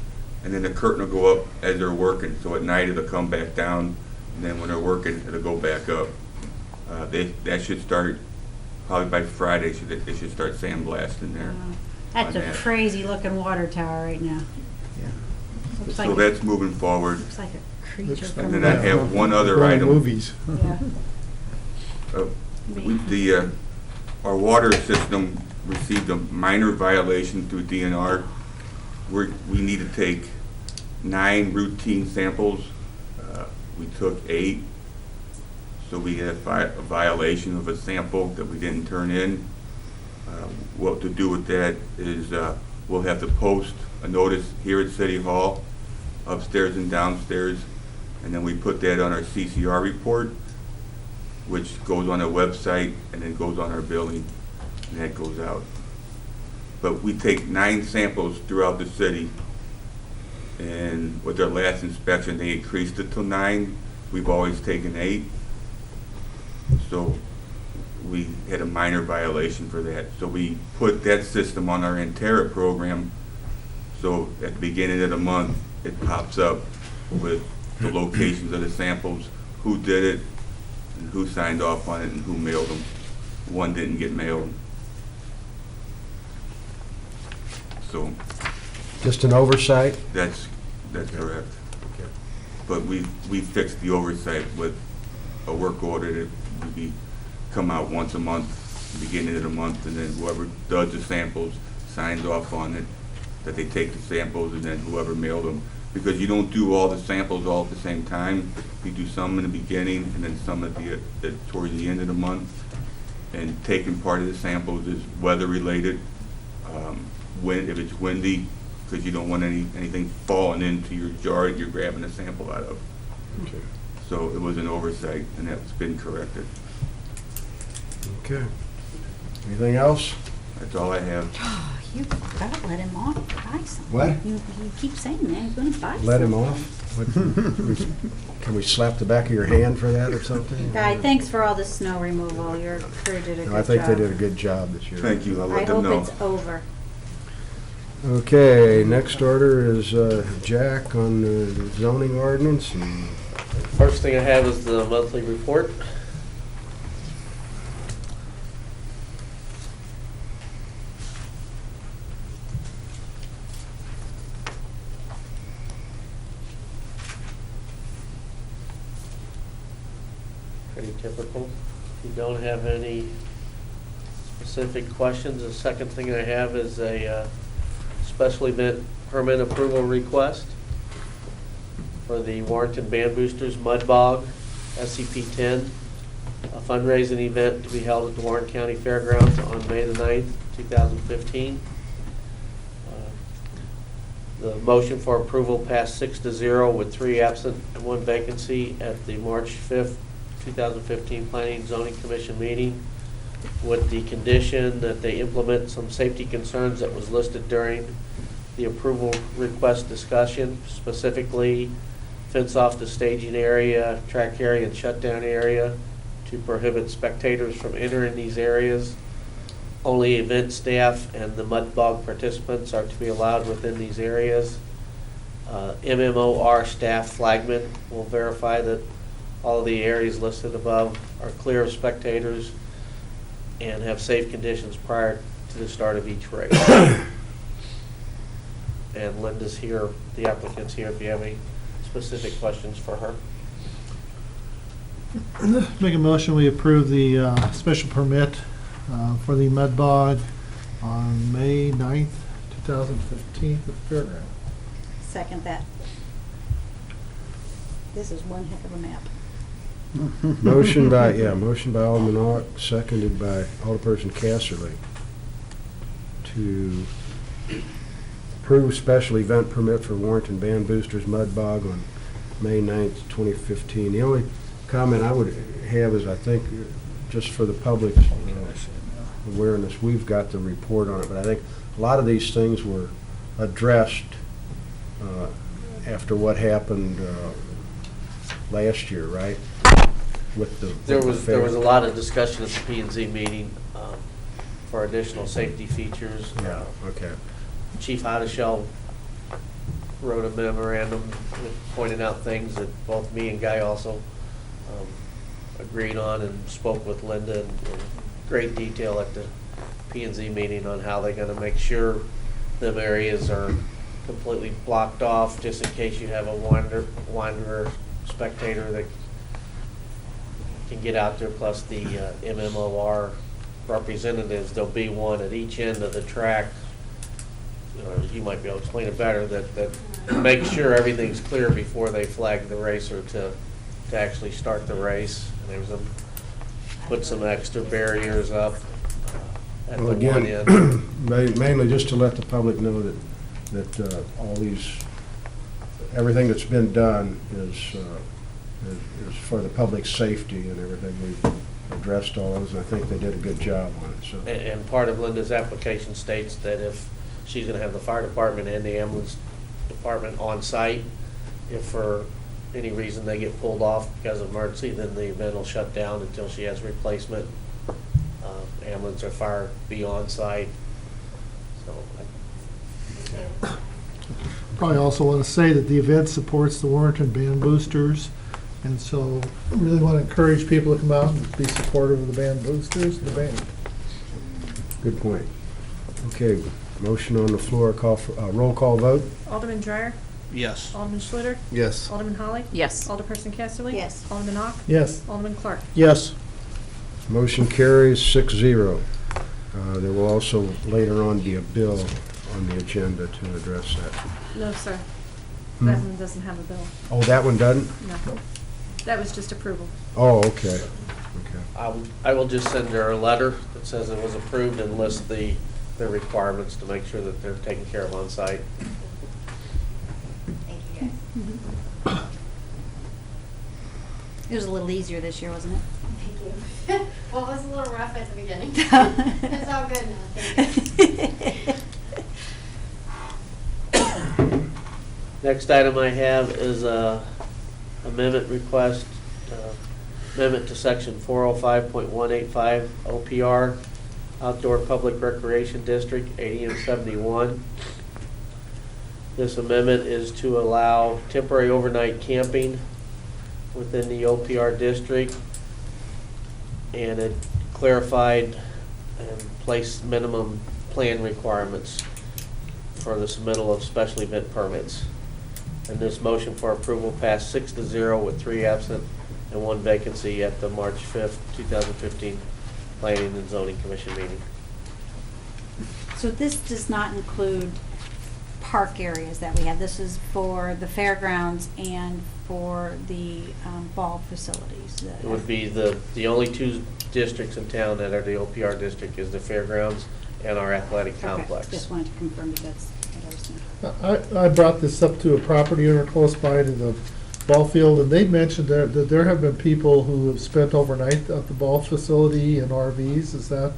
and then the curtain will go up as they're working. So at night it'll come back down, and then when they're working, it'll go back up. That should start probably by Friday. They should start sandblasting there. That's on a that. crazy looking water tower right now. Looks So like, that's moving forward. looks like a creature Looks from. And then I have one other Going item. Movies. Yeah. Our water system received a minor violation through DNR. We need to take 9 routine samples. We took 8, so we had a violation of a sample that we didn't turn in. What to do with that is we'll have to post a notice here at City Hall, upstairs and downstairs, and then we put that on our CCR report, which goes on a website and then goes on our billing, and that goes out. But we take 9 samples throughout the city, and with their last inspection, they increased it to 9. We've always taken 8. So we had a minor violation for that. So we put that system on our Antera program, so at the beginning of the month, it pops up with the locations of the samples, who did it, and who signed off on it, and who mailed them. One didn't get mailed. So Just an oversight? that's correct. But we fixed the oversight with a work order that would be, come out once a month, beginning of the month, and then whoever does the samples signs off on it, that they take the samples, and then whoever mailed them, because you don't do all the samples all at the same time. You do some in the beginning and then some towards the end of the month. And taking part of the samples is weather related. If it's windy, because you don't want anything falling into your jar that you're grabbing a sample out of. Okay. So it was an oversight, and that's been corrected. Okay. Anything else? That's all I have. Oh, you gotta let him off, buy something. What? You keep saying that, he's gonna buy something. Let him off? Can we slap the back of your hand for that or something? Guy, thanks for all the snow removal, your crew did a good job. No, I think they did a good job this year. Thank you, I'll I let them hope know. it's over. Okay, next order is Jack on the zoning ordinance. And First thing I have is the monthly report. Pretty typical. If you don't have any specific questions, the second thing I have is a special event permit approval request for the Warrenton Band Boosters Mud Bog SCP-10, a fundraising event to be held at the Warren County Fairgrounds on May the 9th, 2015. The motion for approval passed 6-0 with 3 absent and 1 vacancy at the March 5th, 2015 Planning and Zoning Commission meeting, with the condition that they implement some safety concerns that was listed during the approval request discussion, specifically fence off the staging area, track area, and shutdown area to prohibit spectators from entering these areas. Only event staff and the mud bog participants are to be allowed within these areas. MMOR staff flagmen will verify that all of the areas listed above are clear of spectators and have safe conditions prior to the start of each race. And Linda's here, the applicant's here, if you have any specific questions for her. Make a motion, we approve the special permit for the mud bog on May 9th, 2015 at the fairground. Second that. This is one heck of a map. motion by Alderman Ock, seconded by Alderperson Casterly to approve special event permit for Warrenton Band Boosters Mud Bog on May 9th, 2015. The only comment I would have is, I think, just for the public's awareness, we've got the report on it, but I think a lot of these things were addressed after what happened last year, right? There was a lot of discussion at the P&Z meeting for additional safety features. Yeah, okay. Chief Hotteshell wrote a memorandum pointing out things that both me and Guy also agreed on, and spoke with Linda in great detail at the P&Z meeting on how they're going to make sure them areas are completely blocked off, just in case you have a wanderer spectator that can get out there, plus the MMOR representatives. There'll be one at each end of the track. You might be able to explain it better, that make sure everything's clear before they flag the racer to actually start the race. And there was put some extra barriers up at Well, the one again, end. mainly just to let the public know that all everything that's been done is for the public's safety and everything. We've addressed all those, and I think they did a good job on it. So. And part of Linda's application states that if she's going to have the fire department and the ambulance department on site, if for any reason they get pulled off because of emergency, then the event will shut down until she has replacement ambulance or fire be on site. So, Probably also want to say that the event supports the Warrenton Band Boosters, and so I really want to encourage people to come out and be supportive of the band boosters, the band. Good point. Okay, motion on the floor, call for roll call vote. Alderman Dreyer? Yes. Alderman Schluter? Yes. Alderman Holly? Yes. Alderperson Casterly? Yes. Alderman Ock? Yes. Alderman Clark? Yes. Motion carries 6-0. There will also later on be a bill on the agenda to address that. No, sir. That one doesn't have a bill. Oh, that one doesn't? No. That was just approval. Oh, okay. Okay. I will just send her a letter that says it was approved and list the requirements to make sure that they're taken care of on site. Thank you, guys. It was a little easier this year, wasn't it? Thank you. Well, it was a little rough at the beginning. It's all good now, thank you. Next item I have is a amendment request, amendment to section 405.185 OPR, Outdoor Public Recreation District, 80 and 71. This amendment is to allow temporary overnight camping within the OPR district, and it clarified and placed minimum plan requirements for the submittal of special event permits. And this motion for approval passed 6-0 with 3 absent and 1 vacancy at the March 5th, 2015 Planning and Zoning Commission meeting. So this does not include park areas that we have. This is for the fairgrounds and for the ball facilities. It would be the only 2 districts in town that are the OPR district is the fairgrounds and our athletic complex. Okay, just wanted to confirm that that's what I was thinking. I brought this up to a property owner close by to the ball field, and they mentioned that there have been people who have spent overnight at the ball facility in RVs. Is that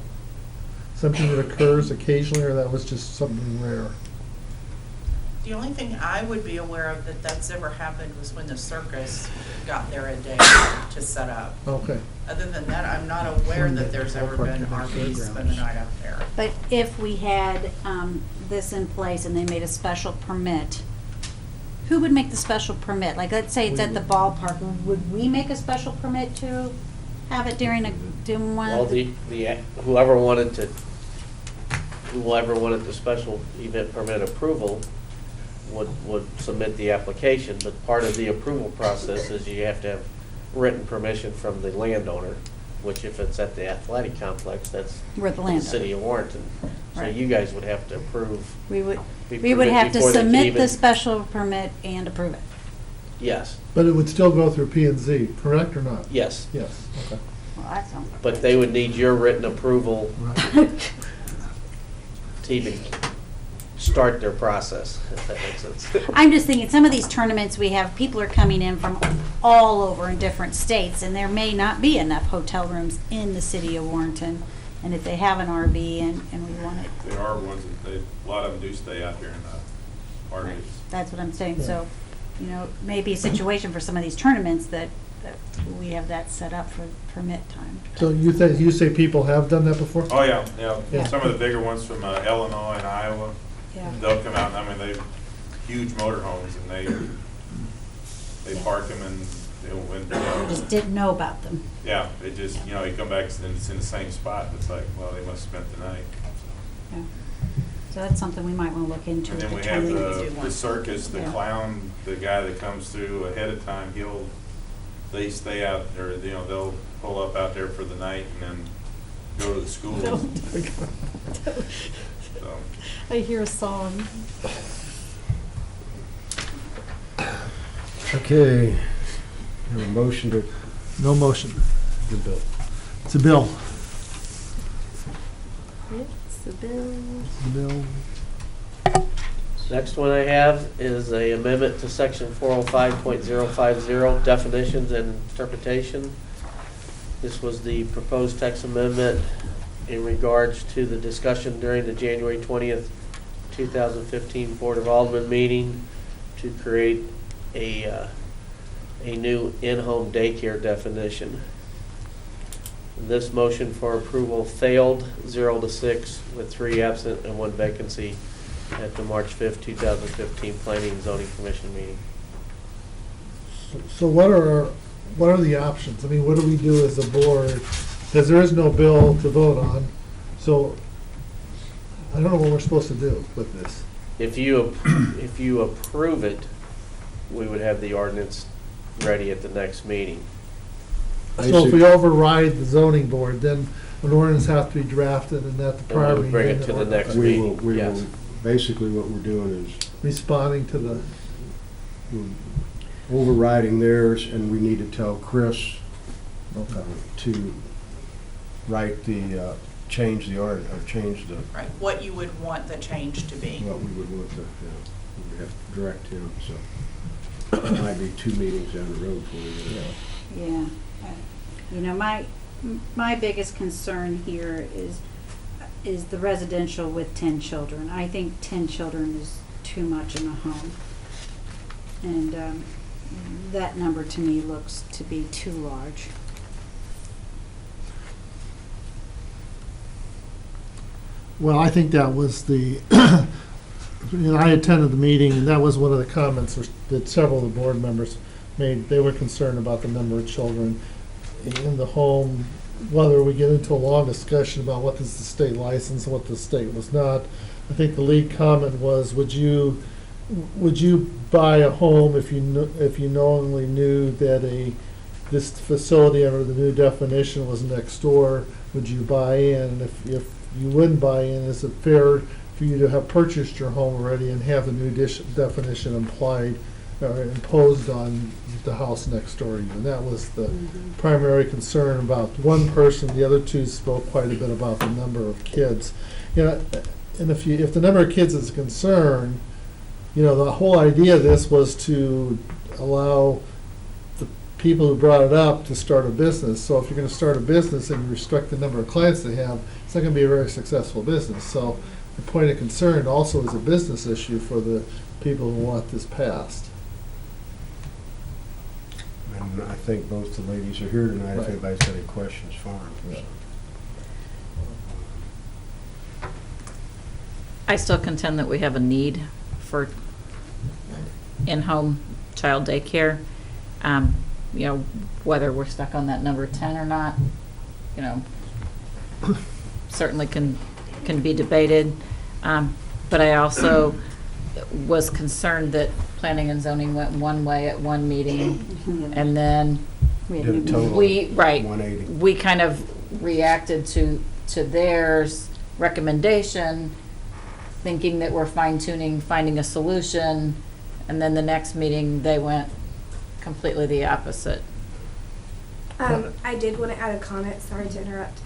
something that occurs occasionally, or that was just something rare? The only thing I would be aware of that's ever happened was when the circus got there a day to set up. Okay. Other than that, I'm not aware that there's ever been RVs spend the night out there. But if we had this in place and they made a special permit, who would make the special permit? Like, let's say it's at the ballpark, would we make a special permit to have it during one Well, of the? whoever wanted the special event permit approval would submit the application, but part of the approval process is you have to have written permission from the landowner, which if it's at the athletic complex, that's We're the the landowner. city of Warrenton. So Right. you guys would have to approve. We would permit have to before they can submit even- the special permit and approve it. Yes, But it would still go through P and Z, correct or not? yes, Yes, okay. Well, that's not. but they would need your written approval to even start their process, if that makes sense. I'm just thinking, some of these tournaments we have, people are coming in from all over in different states, and there may not be enough hotel rooms in the city of Warrenton. And if they have an RV and we want it, There are ones that a lot of them do stay out here in the RVs. that's what I'm saying. So, maybe a situation for some of these tournaments that we have that set up for permit time. So you say people have done that before? Oh, yeah. Yeah. Some of the bigger ones from Illinois and Iowa, Yeah. they'll come out, and they have huge motorhomes, and they park them, and Just didn't know about them. yeah, they just, you come back and it's in the same spot. It's like, well, they must have spent the night. Yeah. So that's something we might want to look into. And then we have determining- the circus, the Yeah. clown, the guy that comes through ahead of time, they stay out, or, they'll pull up out there for the night and then go to the schools. So, I hear a song. Okay. Have a motion to, No motion. the bill. It's a bill. It's the bill. It's a bill. Next one I have is a amendment to section 405.050, definitions and interpretation. This was the proposed text amendment in regards to the discussion during the January 20th, 2015 Board of Aldermen meeting to create a new in-home daycare definition. This motion for approval failed 0-6 with 3 absent and 1 vacancy at the March 5th, 2015 Planning and Zoning Commission meeting. So what are the options? I mean, what do we do as a board? Because there is no bill to vote on, so I don't know what we're supposed to do with this. If you approve it, we would have the ordinance ready at the next meeting. So if we override the zoning board, then an ordinance has to be drafted and that the And we'll prior. bring it to the next We meeting. will, Yes. basically what we're doing is, Responding to the, overriding theirs, and we need to tell Chris to write the, change the art, or change the, Right, what you would want the change to be. what we would want to, we have to direct him, so. It might be 2 meetings down the road before we get it out. Yeah. You know, my biggest concern here is the residential with 10 children. I think 10 children is too much in a home. And that number to me looks to be too large. Well, I think that was the, I attended the meeting, and that was one of the comments that several of the board members made. They were concerned about the number of children in the home, whether we get into a long discussion about what is the state license and what the state was not. I think the lead comment was, would you buy a home if you knowingly knew that this facility under the new definition was next door? Would you buy in? And if you wouldn't buy in, is it fair for you to have purchased your home already and have the new definition implied or imposed on the house next door to you? And that was the primary concern about one person. The other two spoke quite a bit about the number of kids. You know, and if the number of kids is a concern, you know, the whole idea of this was to allow the people who brought it up to start a business. So if you're going to start a business and you restrict the number of clients they have, it's not going to be a very successful business. So the point of concern also is a business issue for the people who want this passed. And I think both the ladies are here tonight. Right. If anybody's got any questions for them. Yeah. I still contend that we have a need for in-home child daycare. You know, whether we're stuck on that number 10 or not, you know, certainly can be debated. But I also was concerned that planning and zoning went one way at one meeting, and then Did a total we 180. we kind of reacted to theirs recommendation, thinking that we're fine-tuning, finding a solution, and then the next meeting, they went completely the opposite. I did want to add a comment, sorry to interrupt.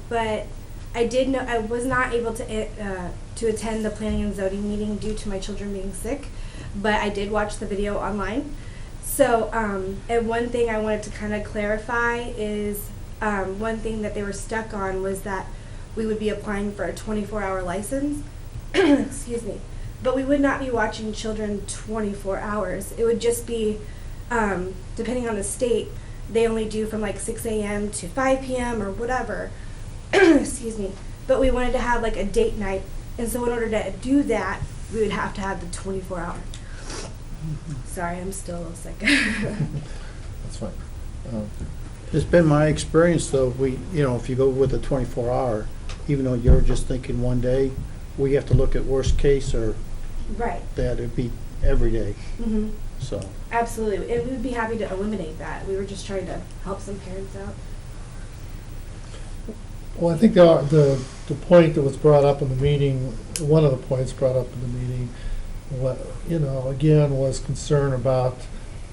But I did know, I was not able to attend the planning and zoning meeting due to my children being sick, but I did watch the video online. So, and one thing I wanted to kind of clarify is, one thing that they were stuck on was that we would be applying for a 24-hour license. Excuse me. But we would not be watching children 24 hours. It would just be, depending on the state, they only do from like 6 a.m. to 5 p.m. or whatever. Excuse me. But we wanted to have like a date night. And so in order to do that, we would have to have the 24-hour. Sorry, I'm still a little sick. That's fine. It's been my experience though, if you go with a 24-hour, even though you're just thinking one day, we have to look at worst case or Right. that it'd be every day, Mm-hmm. so. Absolutely. And we would be happy to eliminate that. We were just trying to help some parents out. Well, I think the point that was brought up in the meeting, one of the points brought up in the meeting, again, was concern about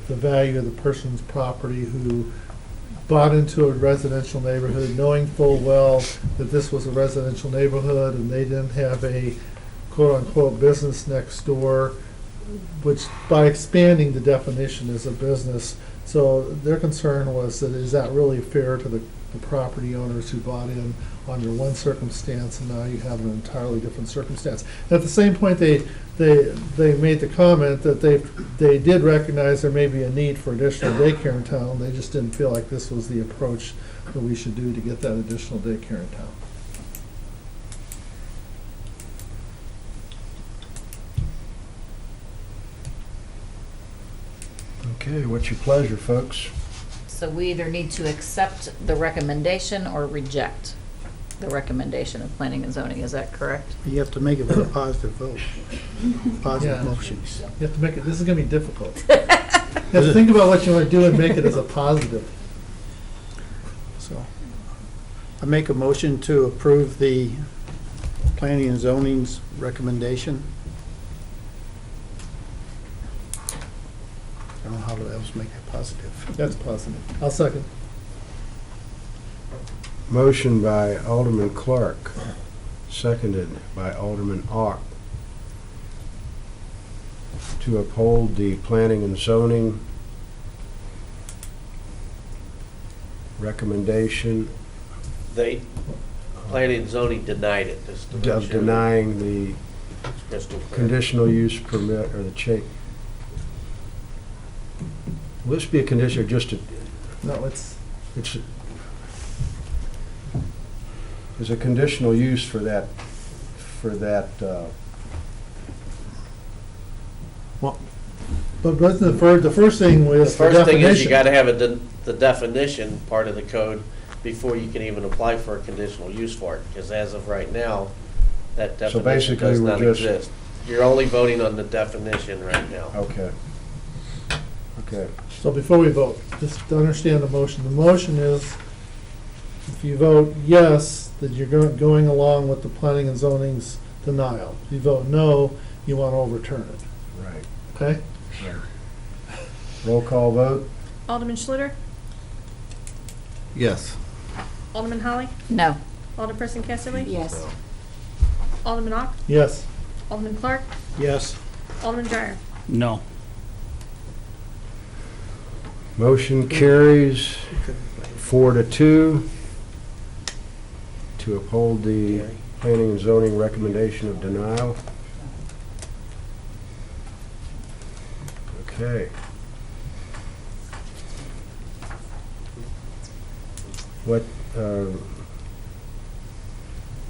the value of the person's property who bought into a residential neighborhood, knowing full well that this was a residential neighborhood and they didn't have a quote-unquote business next door, which by expanding the definition is a business. So their concern was that is that really fair to the property owners who bought in under one circumstance and now you have an entirely different circumstance. At the same point, they made the comment that they did recognize there may be a need for additional daycare in town. They just didn't feel like this was the approach that we should do to get that additional daycare in town. Okay, what's your pleasure, folks? So we either need to accept the recommendation or reject the recommendation of planning and zoning, is that correct? You have to make it with a positive vote, positive Yeah. motion. You have to make it, this is gonna be difficult. You have to think about what you want to do and make it as a positive. So, I make a motion to approve the planning and zoning's recommendation. Let's make it positive. That's positive. I'll second. Motion by Alderman Clark, seconded by Alderman Ock, to uphold the planning and zoning recommendation Planning and zoning denied it. Just to make of sure denying the it's crystal clear. conditional use permit or the change. Will this be a condition or just a, No, it's, it's, is a conditional use for that, but wasn't the first thing The was the first thing is definition. you gotta have the definition part of the code before you can even apply for a conditional use for it, because as of right now, that definition basically does we're not just- exist. You're only voting on the definition right now. okay. Okay. So before we vote, just to understand the motion is, if you vote yes, that you're going along with the planning and zoning's denial. If you vote no, you want to overturn it, Right. okay? Roll call vote? Alderman Schluter? Yes. Alderman Holly? No. Alderperson Casterly? Yes. Alderman Ock? Yes. Alderman Clark? Yes. Alderman Dreyer? No. Motion carries 4-2 to uphold the planning and zoning recommendation of denial. Okay.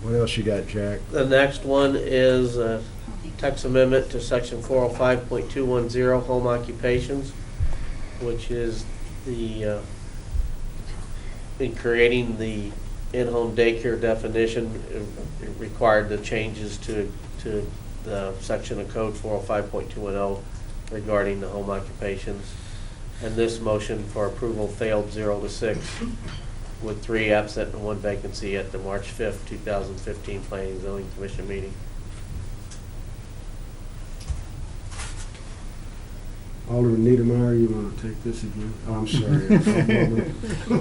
What else you got, Jack? The next one is a text amendment to section 405.210, home occupations, which is the, in creating the in-home daycare definition, it required the changes to the section of code 405.210 regarding the home occupations. And this motion for approval failed 0-6 with 3 absent and 1 vacancy at the March 5th, 2015 Planning and Zoning Commission meeting. Alderman Niedermeyer, you want to take this again? Oh, I'm sorry.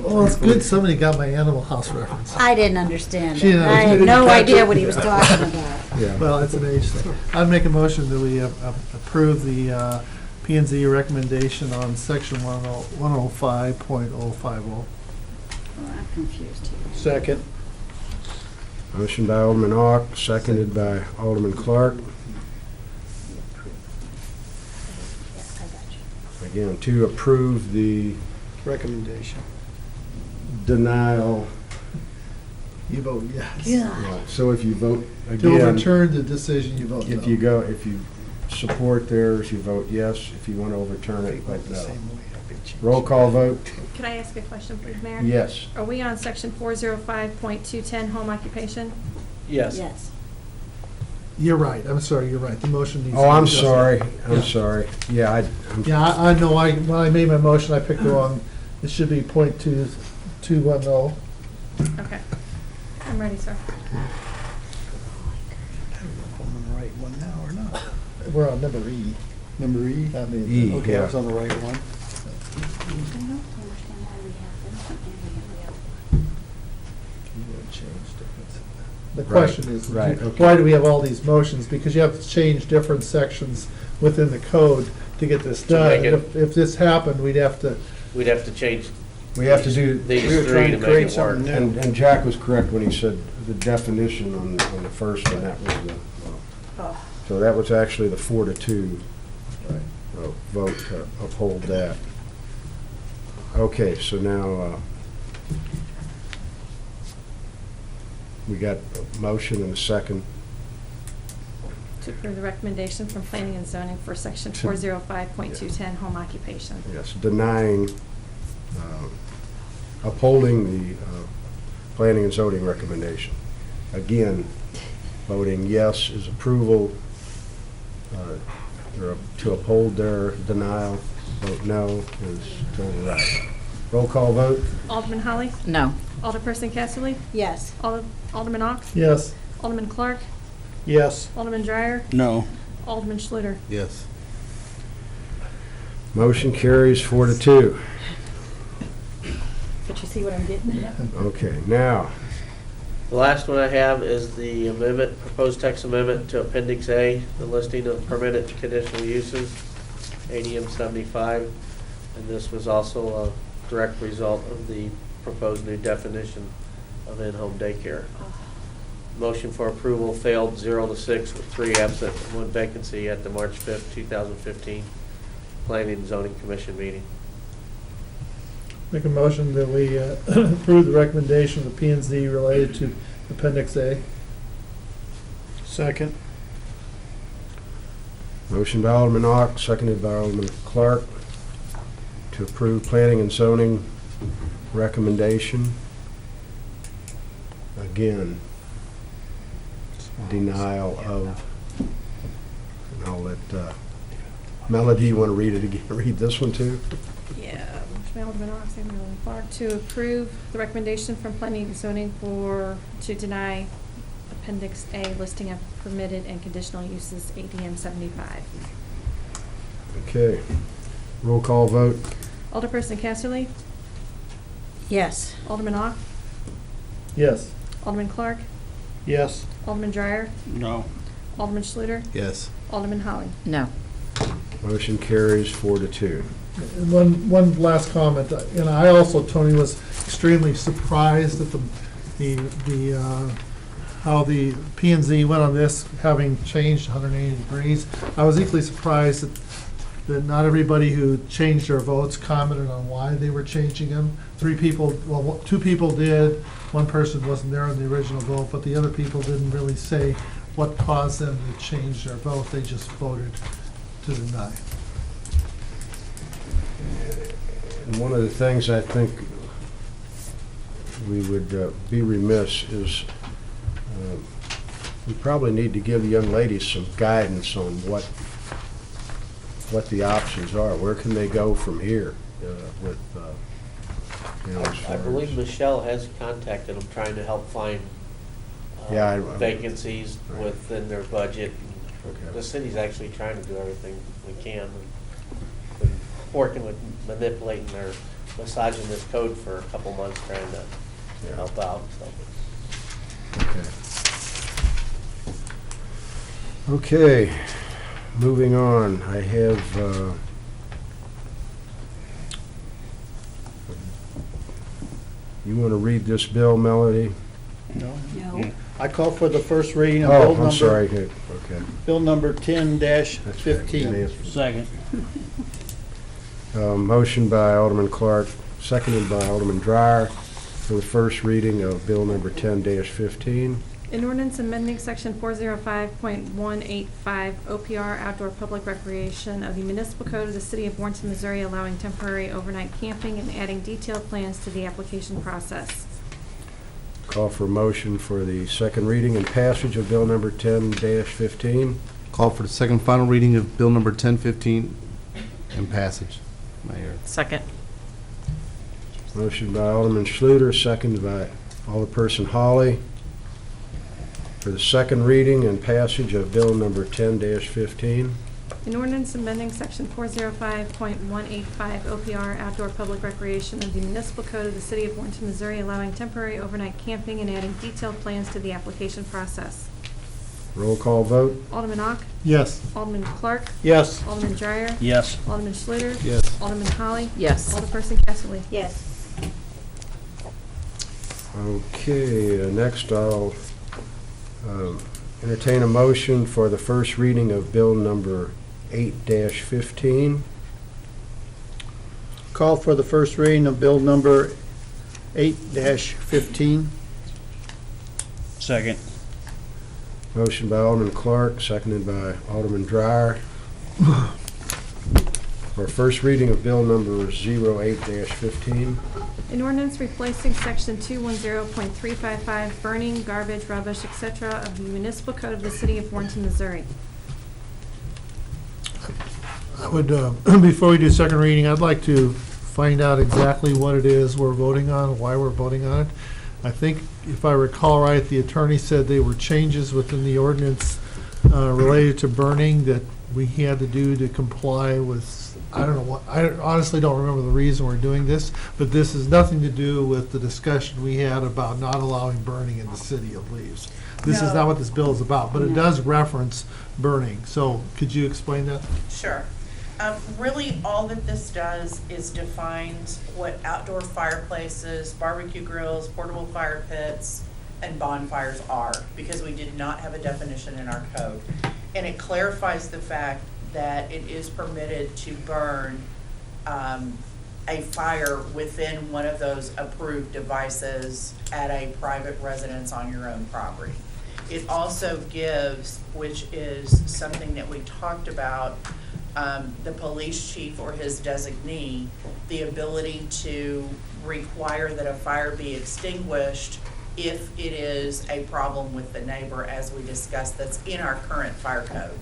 Well, it's good somebody got my Animal House reference. I didn't understand She it. didn't I had understand. no idea what he was talking about. Yeah. Well, it's an age thing. I'd make a motion that we approve the P and Z recommendation on section 105.050. Oh, I'm confused here. Second. Motion by Alderman Ock, seconded by Alderman Clark. Yeah, I got you. Again, to approve the Recommendation. denial. You vote yes. Yeah, so if you vote To again, overturn the decision, you vote no. if you support theirs, you vote yes. If you want to overturn it, vote no. Roll call vote? Can I ask a question, please, Mayor? Yes. Are we on section 405.210, home occupation? Yes. Yes. You're right, I'm sorry, you're right, the motion needs to be Oh, I'm adjusted. sorry. I'm Yeah. sorry. Yeah, Yeah, I know, when I made my motion, I picked the wrong, it should be .2210. Okay. I'm ready, sir. I don't know if I'm on the right one now or not. We're on number E. Number E? I mean, E. Okay, I was on the right one. I don't understand why we have this and we have the other. The question is, right, okay. why do we have all these motions? Because you have to change different sections within the code to get this To done. make it- If this happened, we'd have to, We'd have to change we have to do, these We were 3 trying to to make create it work. something new. and Jack was correct when he said the definition on the first one, that was Oh. so that was actually the 4-2 vote to uphold that. Okay, so now, we got a motion and a second. To approve the recommendation from planning and zoning for section 405.210, home occupation. Yes, denying, upholding the planning and zoning recommendation. Again, voting yes is approval, or to uphold their denial. Vote no is to override. Roll call vote? Alderman Holly? No. Alderperson Casterly? Yes. Alderman Ock? yes. Alderman Clark? Yes. Alderman Dreyer? No. Alderman Schluter? Yes. Motion carries 4-2. But you see what I'm getting at? Okay, now, The last one I have is the amendment, proposed text amendment to Appendix A, the listing of permitted conditional uses, ADM 75. And this was also a direct result of the proposed new definition of in-home daycare. Motion for approval failed 0-6 with 3 absent and 1 vacancy at the March 5th, 2015 Planning and Zoning Commission meeting. Make a motion that we approve the recommendation of the P and Z related to Appendix A. Second. motion by Alderman Ock, seconded by Alderman Clark, to approve planning and zoning recommendation. Again, denial of, and I'll let Melody, you want to read it again? Read this one too? Yeah, motion by Alderman Ock, second by Alderman Clark, to approve the recommendation from planning and zoning to deny Appendix A listing of permitted and conditional uses, ADM 75. Okay. Roll call vote. Alderperson Casterly, Yes. Alderman Ock, Yes. Alderman Clark, Yes. Alderman Dreyer, No. Alderman Schluter, Yes. Alderman Holly. No. Motion carries 4-2. And one last comment, and I also, Tony, was extremely surprised at how the P and Z went on this, having changed 180 degrees. I was equally surprised that not everybody who changed their votes commented on why they were changing them. 2 people did, 1 person wasn't there on the original vote, but the other people didn't really say what caused them to change their vote. They just voted to deny. And one of the things I think we would be remiss is we probably need to give the young ladies some guidance on what the options are. Where can they go from here with, as I far believe as- Michelle has contacted them, trying to help find Yeah, I- vacancies Right. within their budget. Okay. The city's actually trying to do everything we can. We've been working with manipulating their, massaging this code for a couple months, trying to Yeah. help out, so. Okay. Okay, moving on. I have, you want to read this bill, Melody? No. No. I call for the first reading of bill Oh, number. I'm sorry. Okay. Bill number That's right. 10-15. Second. Motion by Alderman Clark, seconded by Alderman Dreyer for the first reading of bill number 10-15. An ordinance amending section 405.185 OPR outdoor public recreation of the municipal code of the city of Warrenton, Missouri, allowing temporary overnight camping and adding detailed plans to the application process. Call for motion for the second reading and passage of bill number 10-15. Call for the second final reading of bill number 1015 and passage. Mayor. Second. Motion by Alderman Schluter, seconded by Alderperson Holly for the second reading and passage of bill number 10-15. An ordinance amending section 405.185 OPR outdoor public recreation of the municipal code of the city of Warrenton, Missouri, allowing temporary overnight camping and adding detailed plans to the application process. Roll call vote. Alderman Ock, Yes. Alderman Clark, Yes. Alderman Dreyer, Yes. Alderman Schluter, Yes. Alderman Holly, Yes. Alderperson Casterly. Yes. Okay, next I'll entertain a motion for the first reading of bill number 8-15. Call for the first reading of bill number 8-15. Second. Motion by Alderman Clark, seconded by Alderman Dreyer. For first reading of bill number 08-15. An ordinance replacing section 210.355 burning, garbage, rubbish, etc. of the municipal code of the city of Warrenton, Missouri. I would, before we do second reading, I'd like to find out exactly what it is we're voting on, why we're voting on it. I think, if I recall right, the attorney said they were changes within the ordinance related to burning that we had to do to comply with I don't know what, I honestly don't remember the reason we're doing this, but this has nothing to do with the discussion we had about not allowing burning in the city of Leaves. This is not what this bill is about, but it does reference burning. So could you explain that? Sure. Really, all that this does is defines what outdoor fireplaces, barbecue grills, portable fire pits, and bonfires are, because we did not have a definition in our code. And it clarifies the fact that it is permitted to burn a fire within one of those approved devices at a private residence on your own property. It also gives, which is something that we talked about, the police chief or his designee, the ability to require that a fire be extinguished if it is a problem with the neighbor, as we discussed, that's in our current fire code.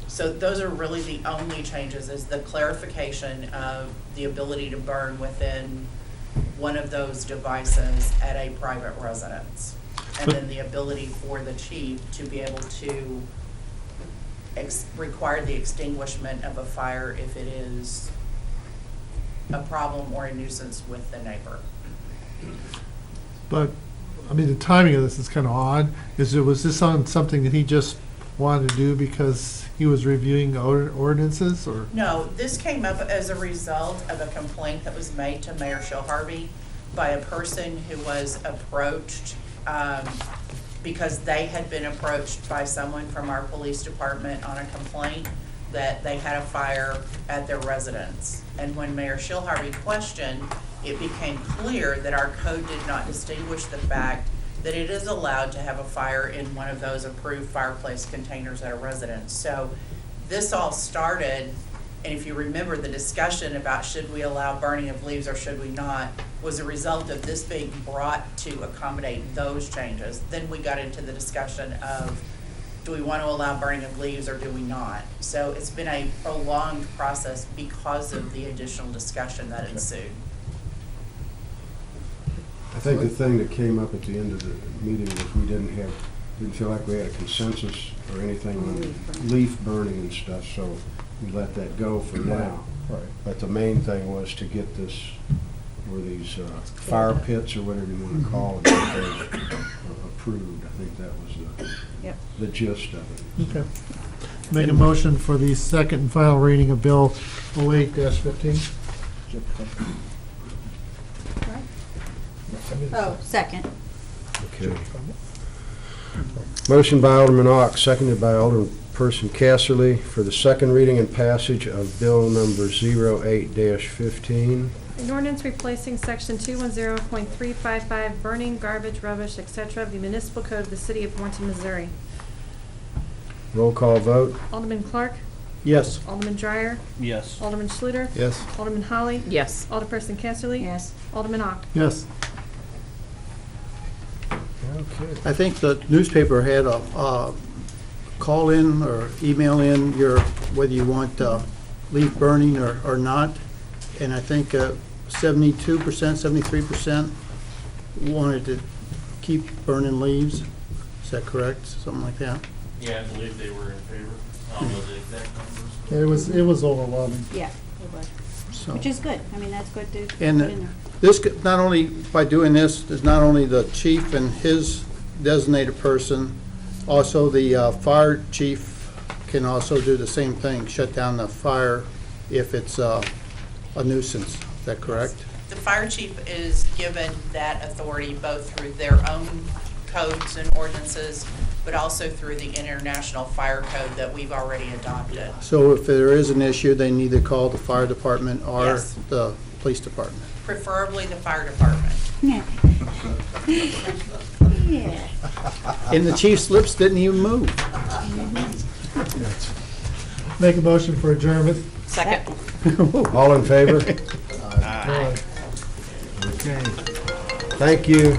So those are really the only changes, is the clarification of the ability to burn within one of those devices at a private residence. And then the ability for the chief to be able to require the extinguishment of a fire if it is a problem or a nuisance with the neighbor. But, I mean, the timing of this is kind of odd. Was this on something that he just wanted to do because he was reviewing ordinances, or? No, this came up as a result of a complaint that was made to Mayor Shilharvey by a person who was approached because they had been approached by someone from our police department on a complaint that they had a fire at their residence. And when Mayor Shilharvey questioned, it became clear that our code did not distinguish the fact that it is allowed to have a fire in one of those approved fireplace containers at a residence. So this all started, and if you remember, the discussion about should we allow burning of leaves or should we not was a result of this being brought to accommodate those changes. Then we got into the discussion of, do we want to allow burning of leaves or do we not? So it's been a prolonged process because of the additional discussion that ensued. I think the thing that came up at the end of the meeting was we didn't feel like we had a consensus or anything on leaf burning and stuff, so we let that go for now. Right. But the main thing was to get this, or these fire pits or whatever you want to call it, approved. I think that was the gist of it. Okay. Make a motion for the second and final reading of Bill 08-15. Oh, second. Okay. Motion by Alderman Ock, seconded by Alderperson Casserly for the second reading and passage of Bill number 08-15. An ordinance replacing section 210.355, burning, garbage, rubbish, etc. of the municipal code of the city of Warrenton, Missouri. Roll call vote. Alderman Clark? Yes. Alderman Dreyer? Yes. Alderman Schluter? Yes. Alderman Holly? Yes. Alderperson Casterly? Yes. Alderman Ock? Yes. Okay. I think the newspaper had a call in or email in your, whether you want leaf burning or not. And I think 72%, 73% wanted to keep burning leaves. Is that correct? Something like that? Yeah, I believe they were in favor. I don't know the exact numbers. It was overwhelming. Yeah, it was. So. Which is good. I mean, that's good to put And in there. this, not only, by doing this, there's not only the chief and his designated person, also the fire chief can also do the same thing, shut down the fire if it's a nuisance. Is that correct? The fire chief is given that authority both through their own codes and ordinances, but also through the International Fire Code that we've already adopted. So if there is an issue, they need to call the fire department or Yes. the police department. Preferably the fire department. Yeah. Yeah. And the chief's lips didn't even move. Make a motion for adjournment. Second. All in favor? Aye. Okay. Thank you.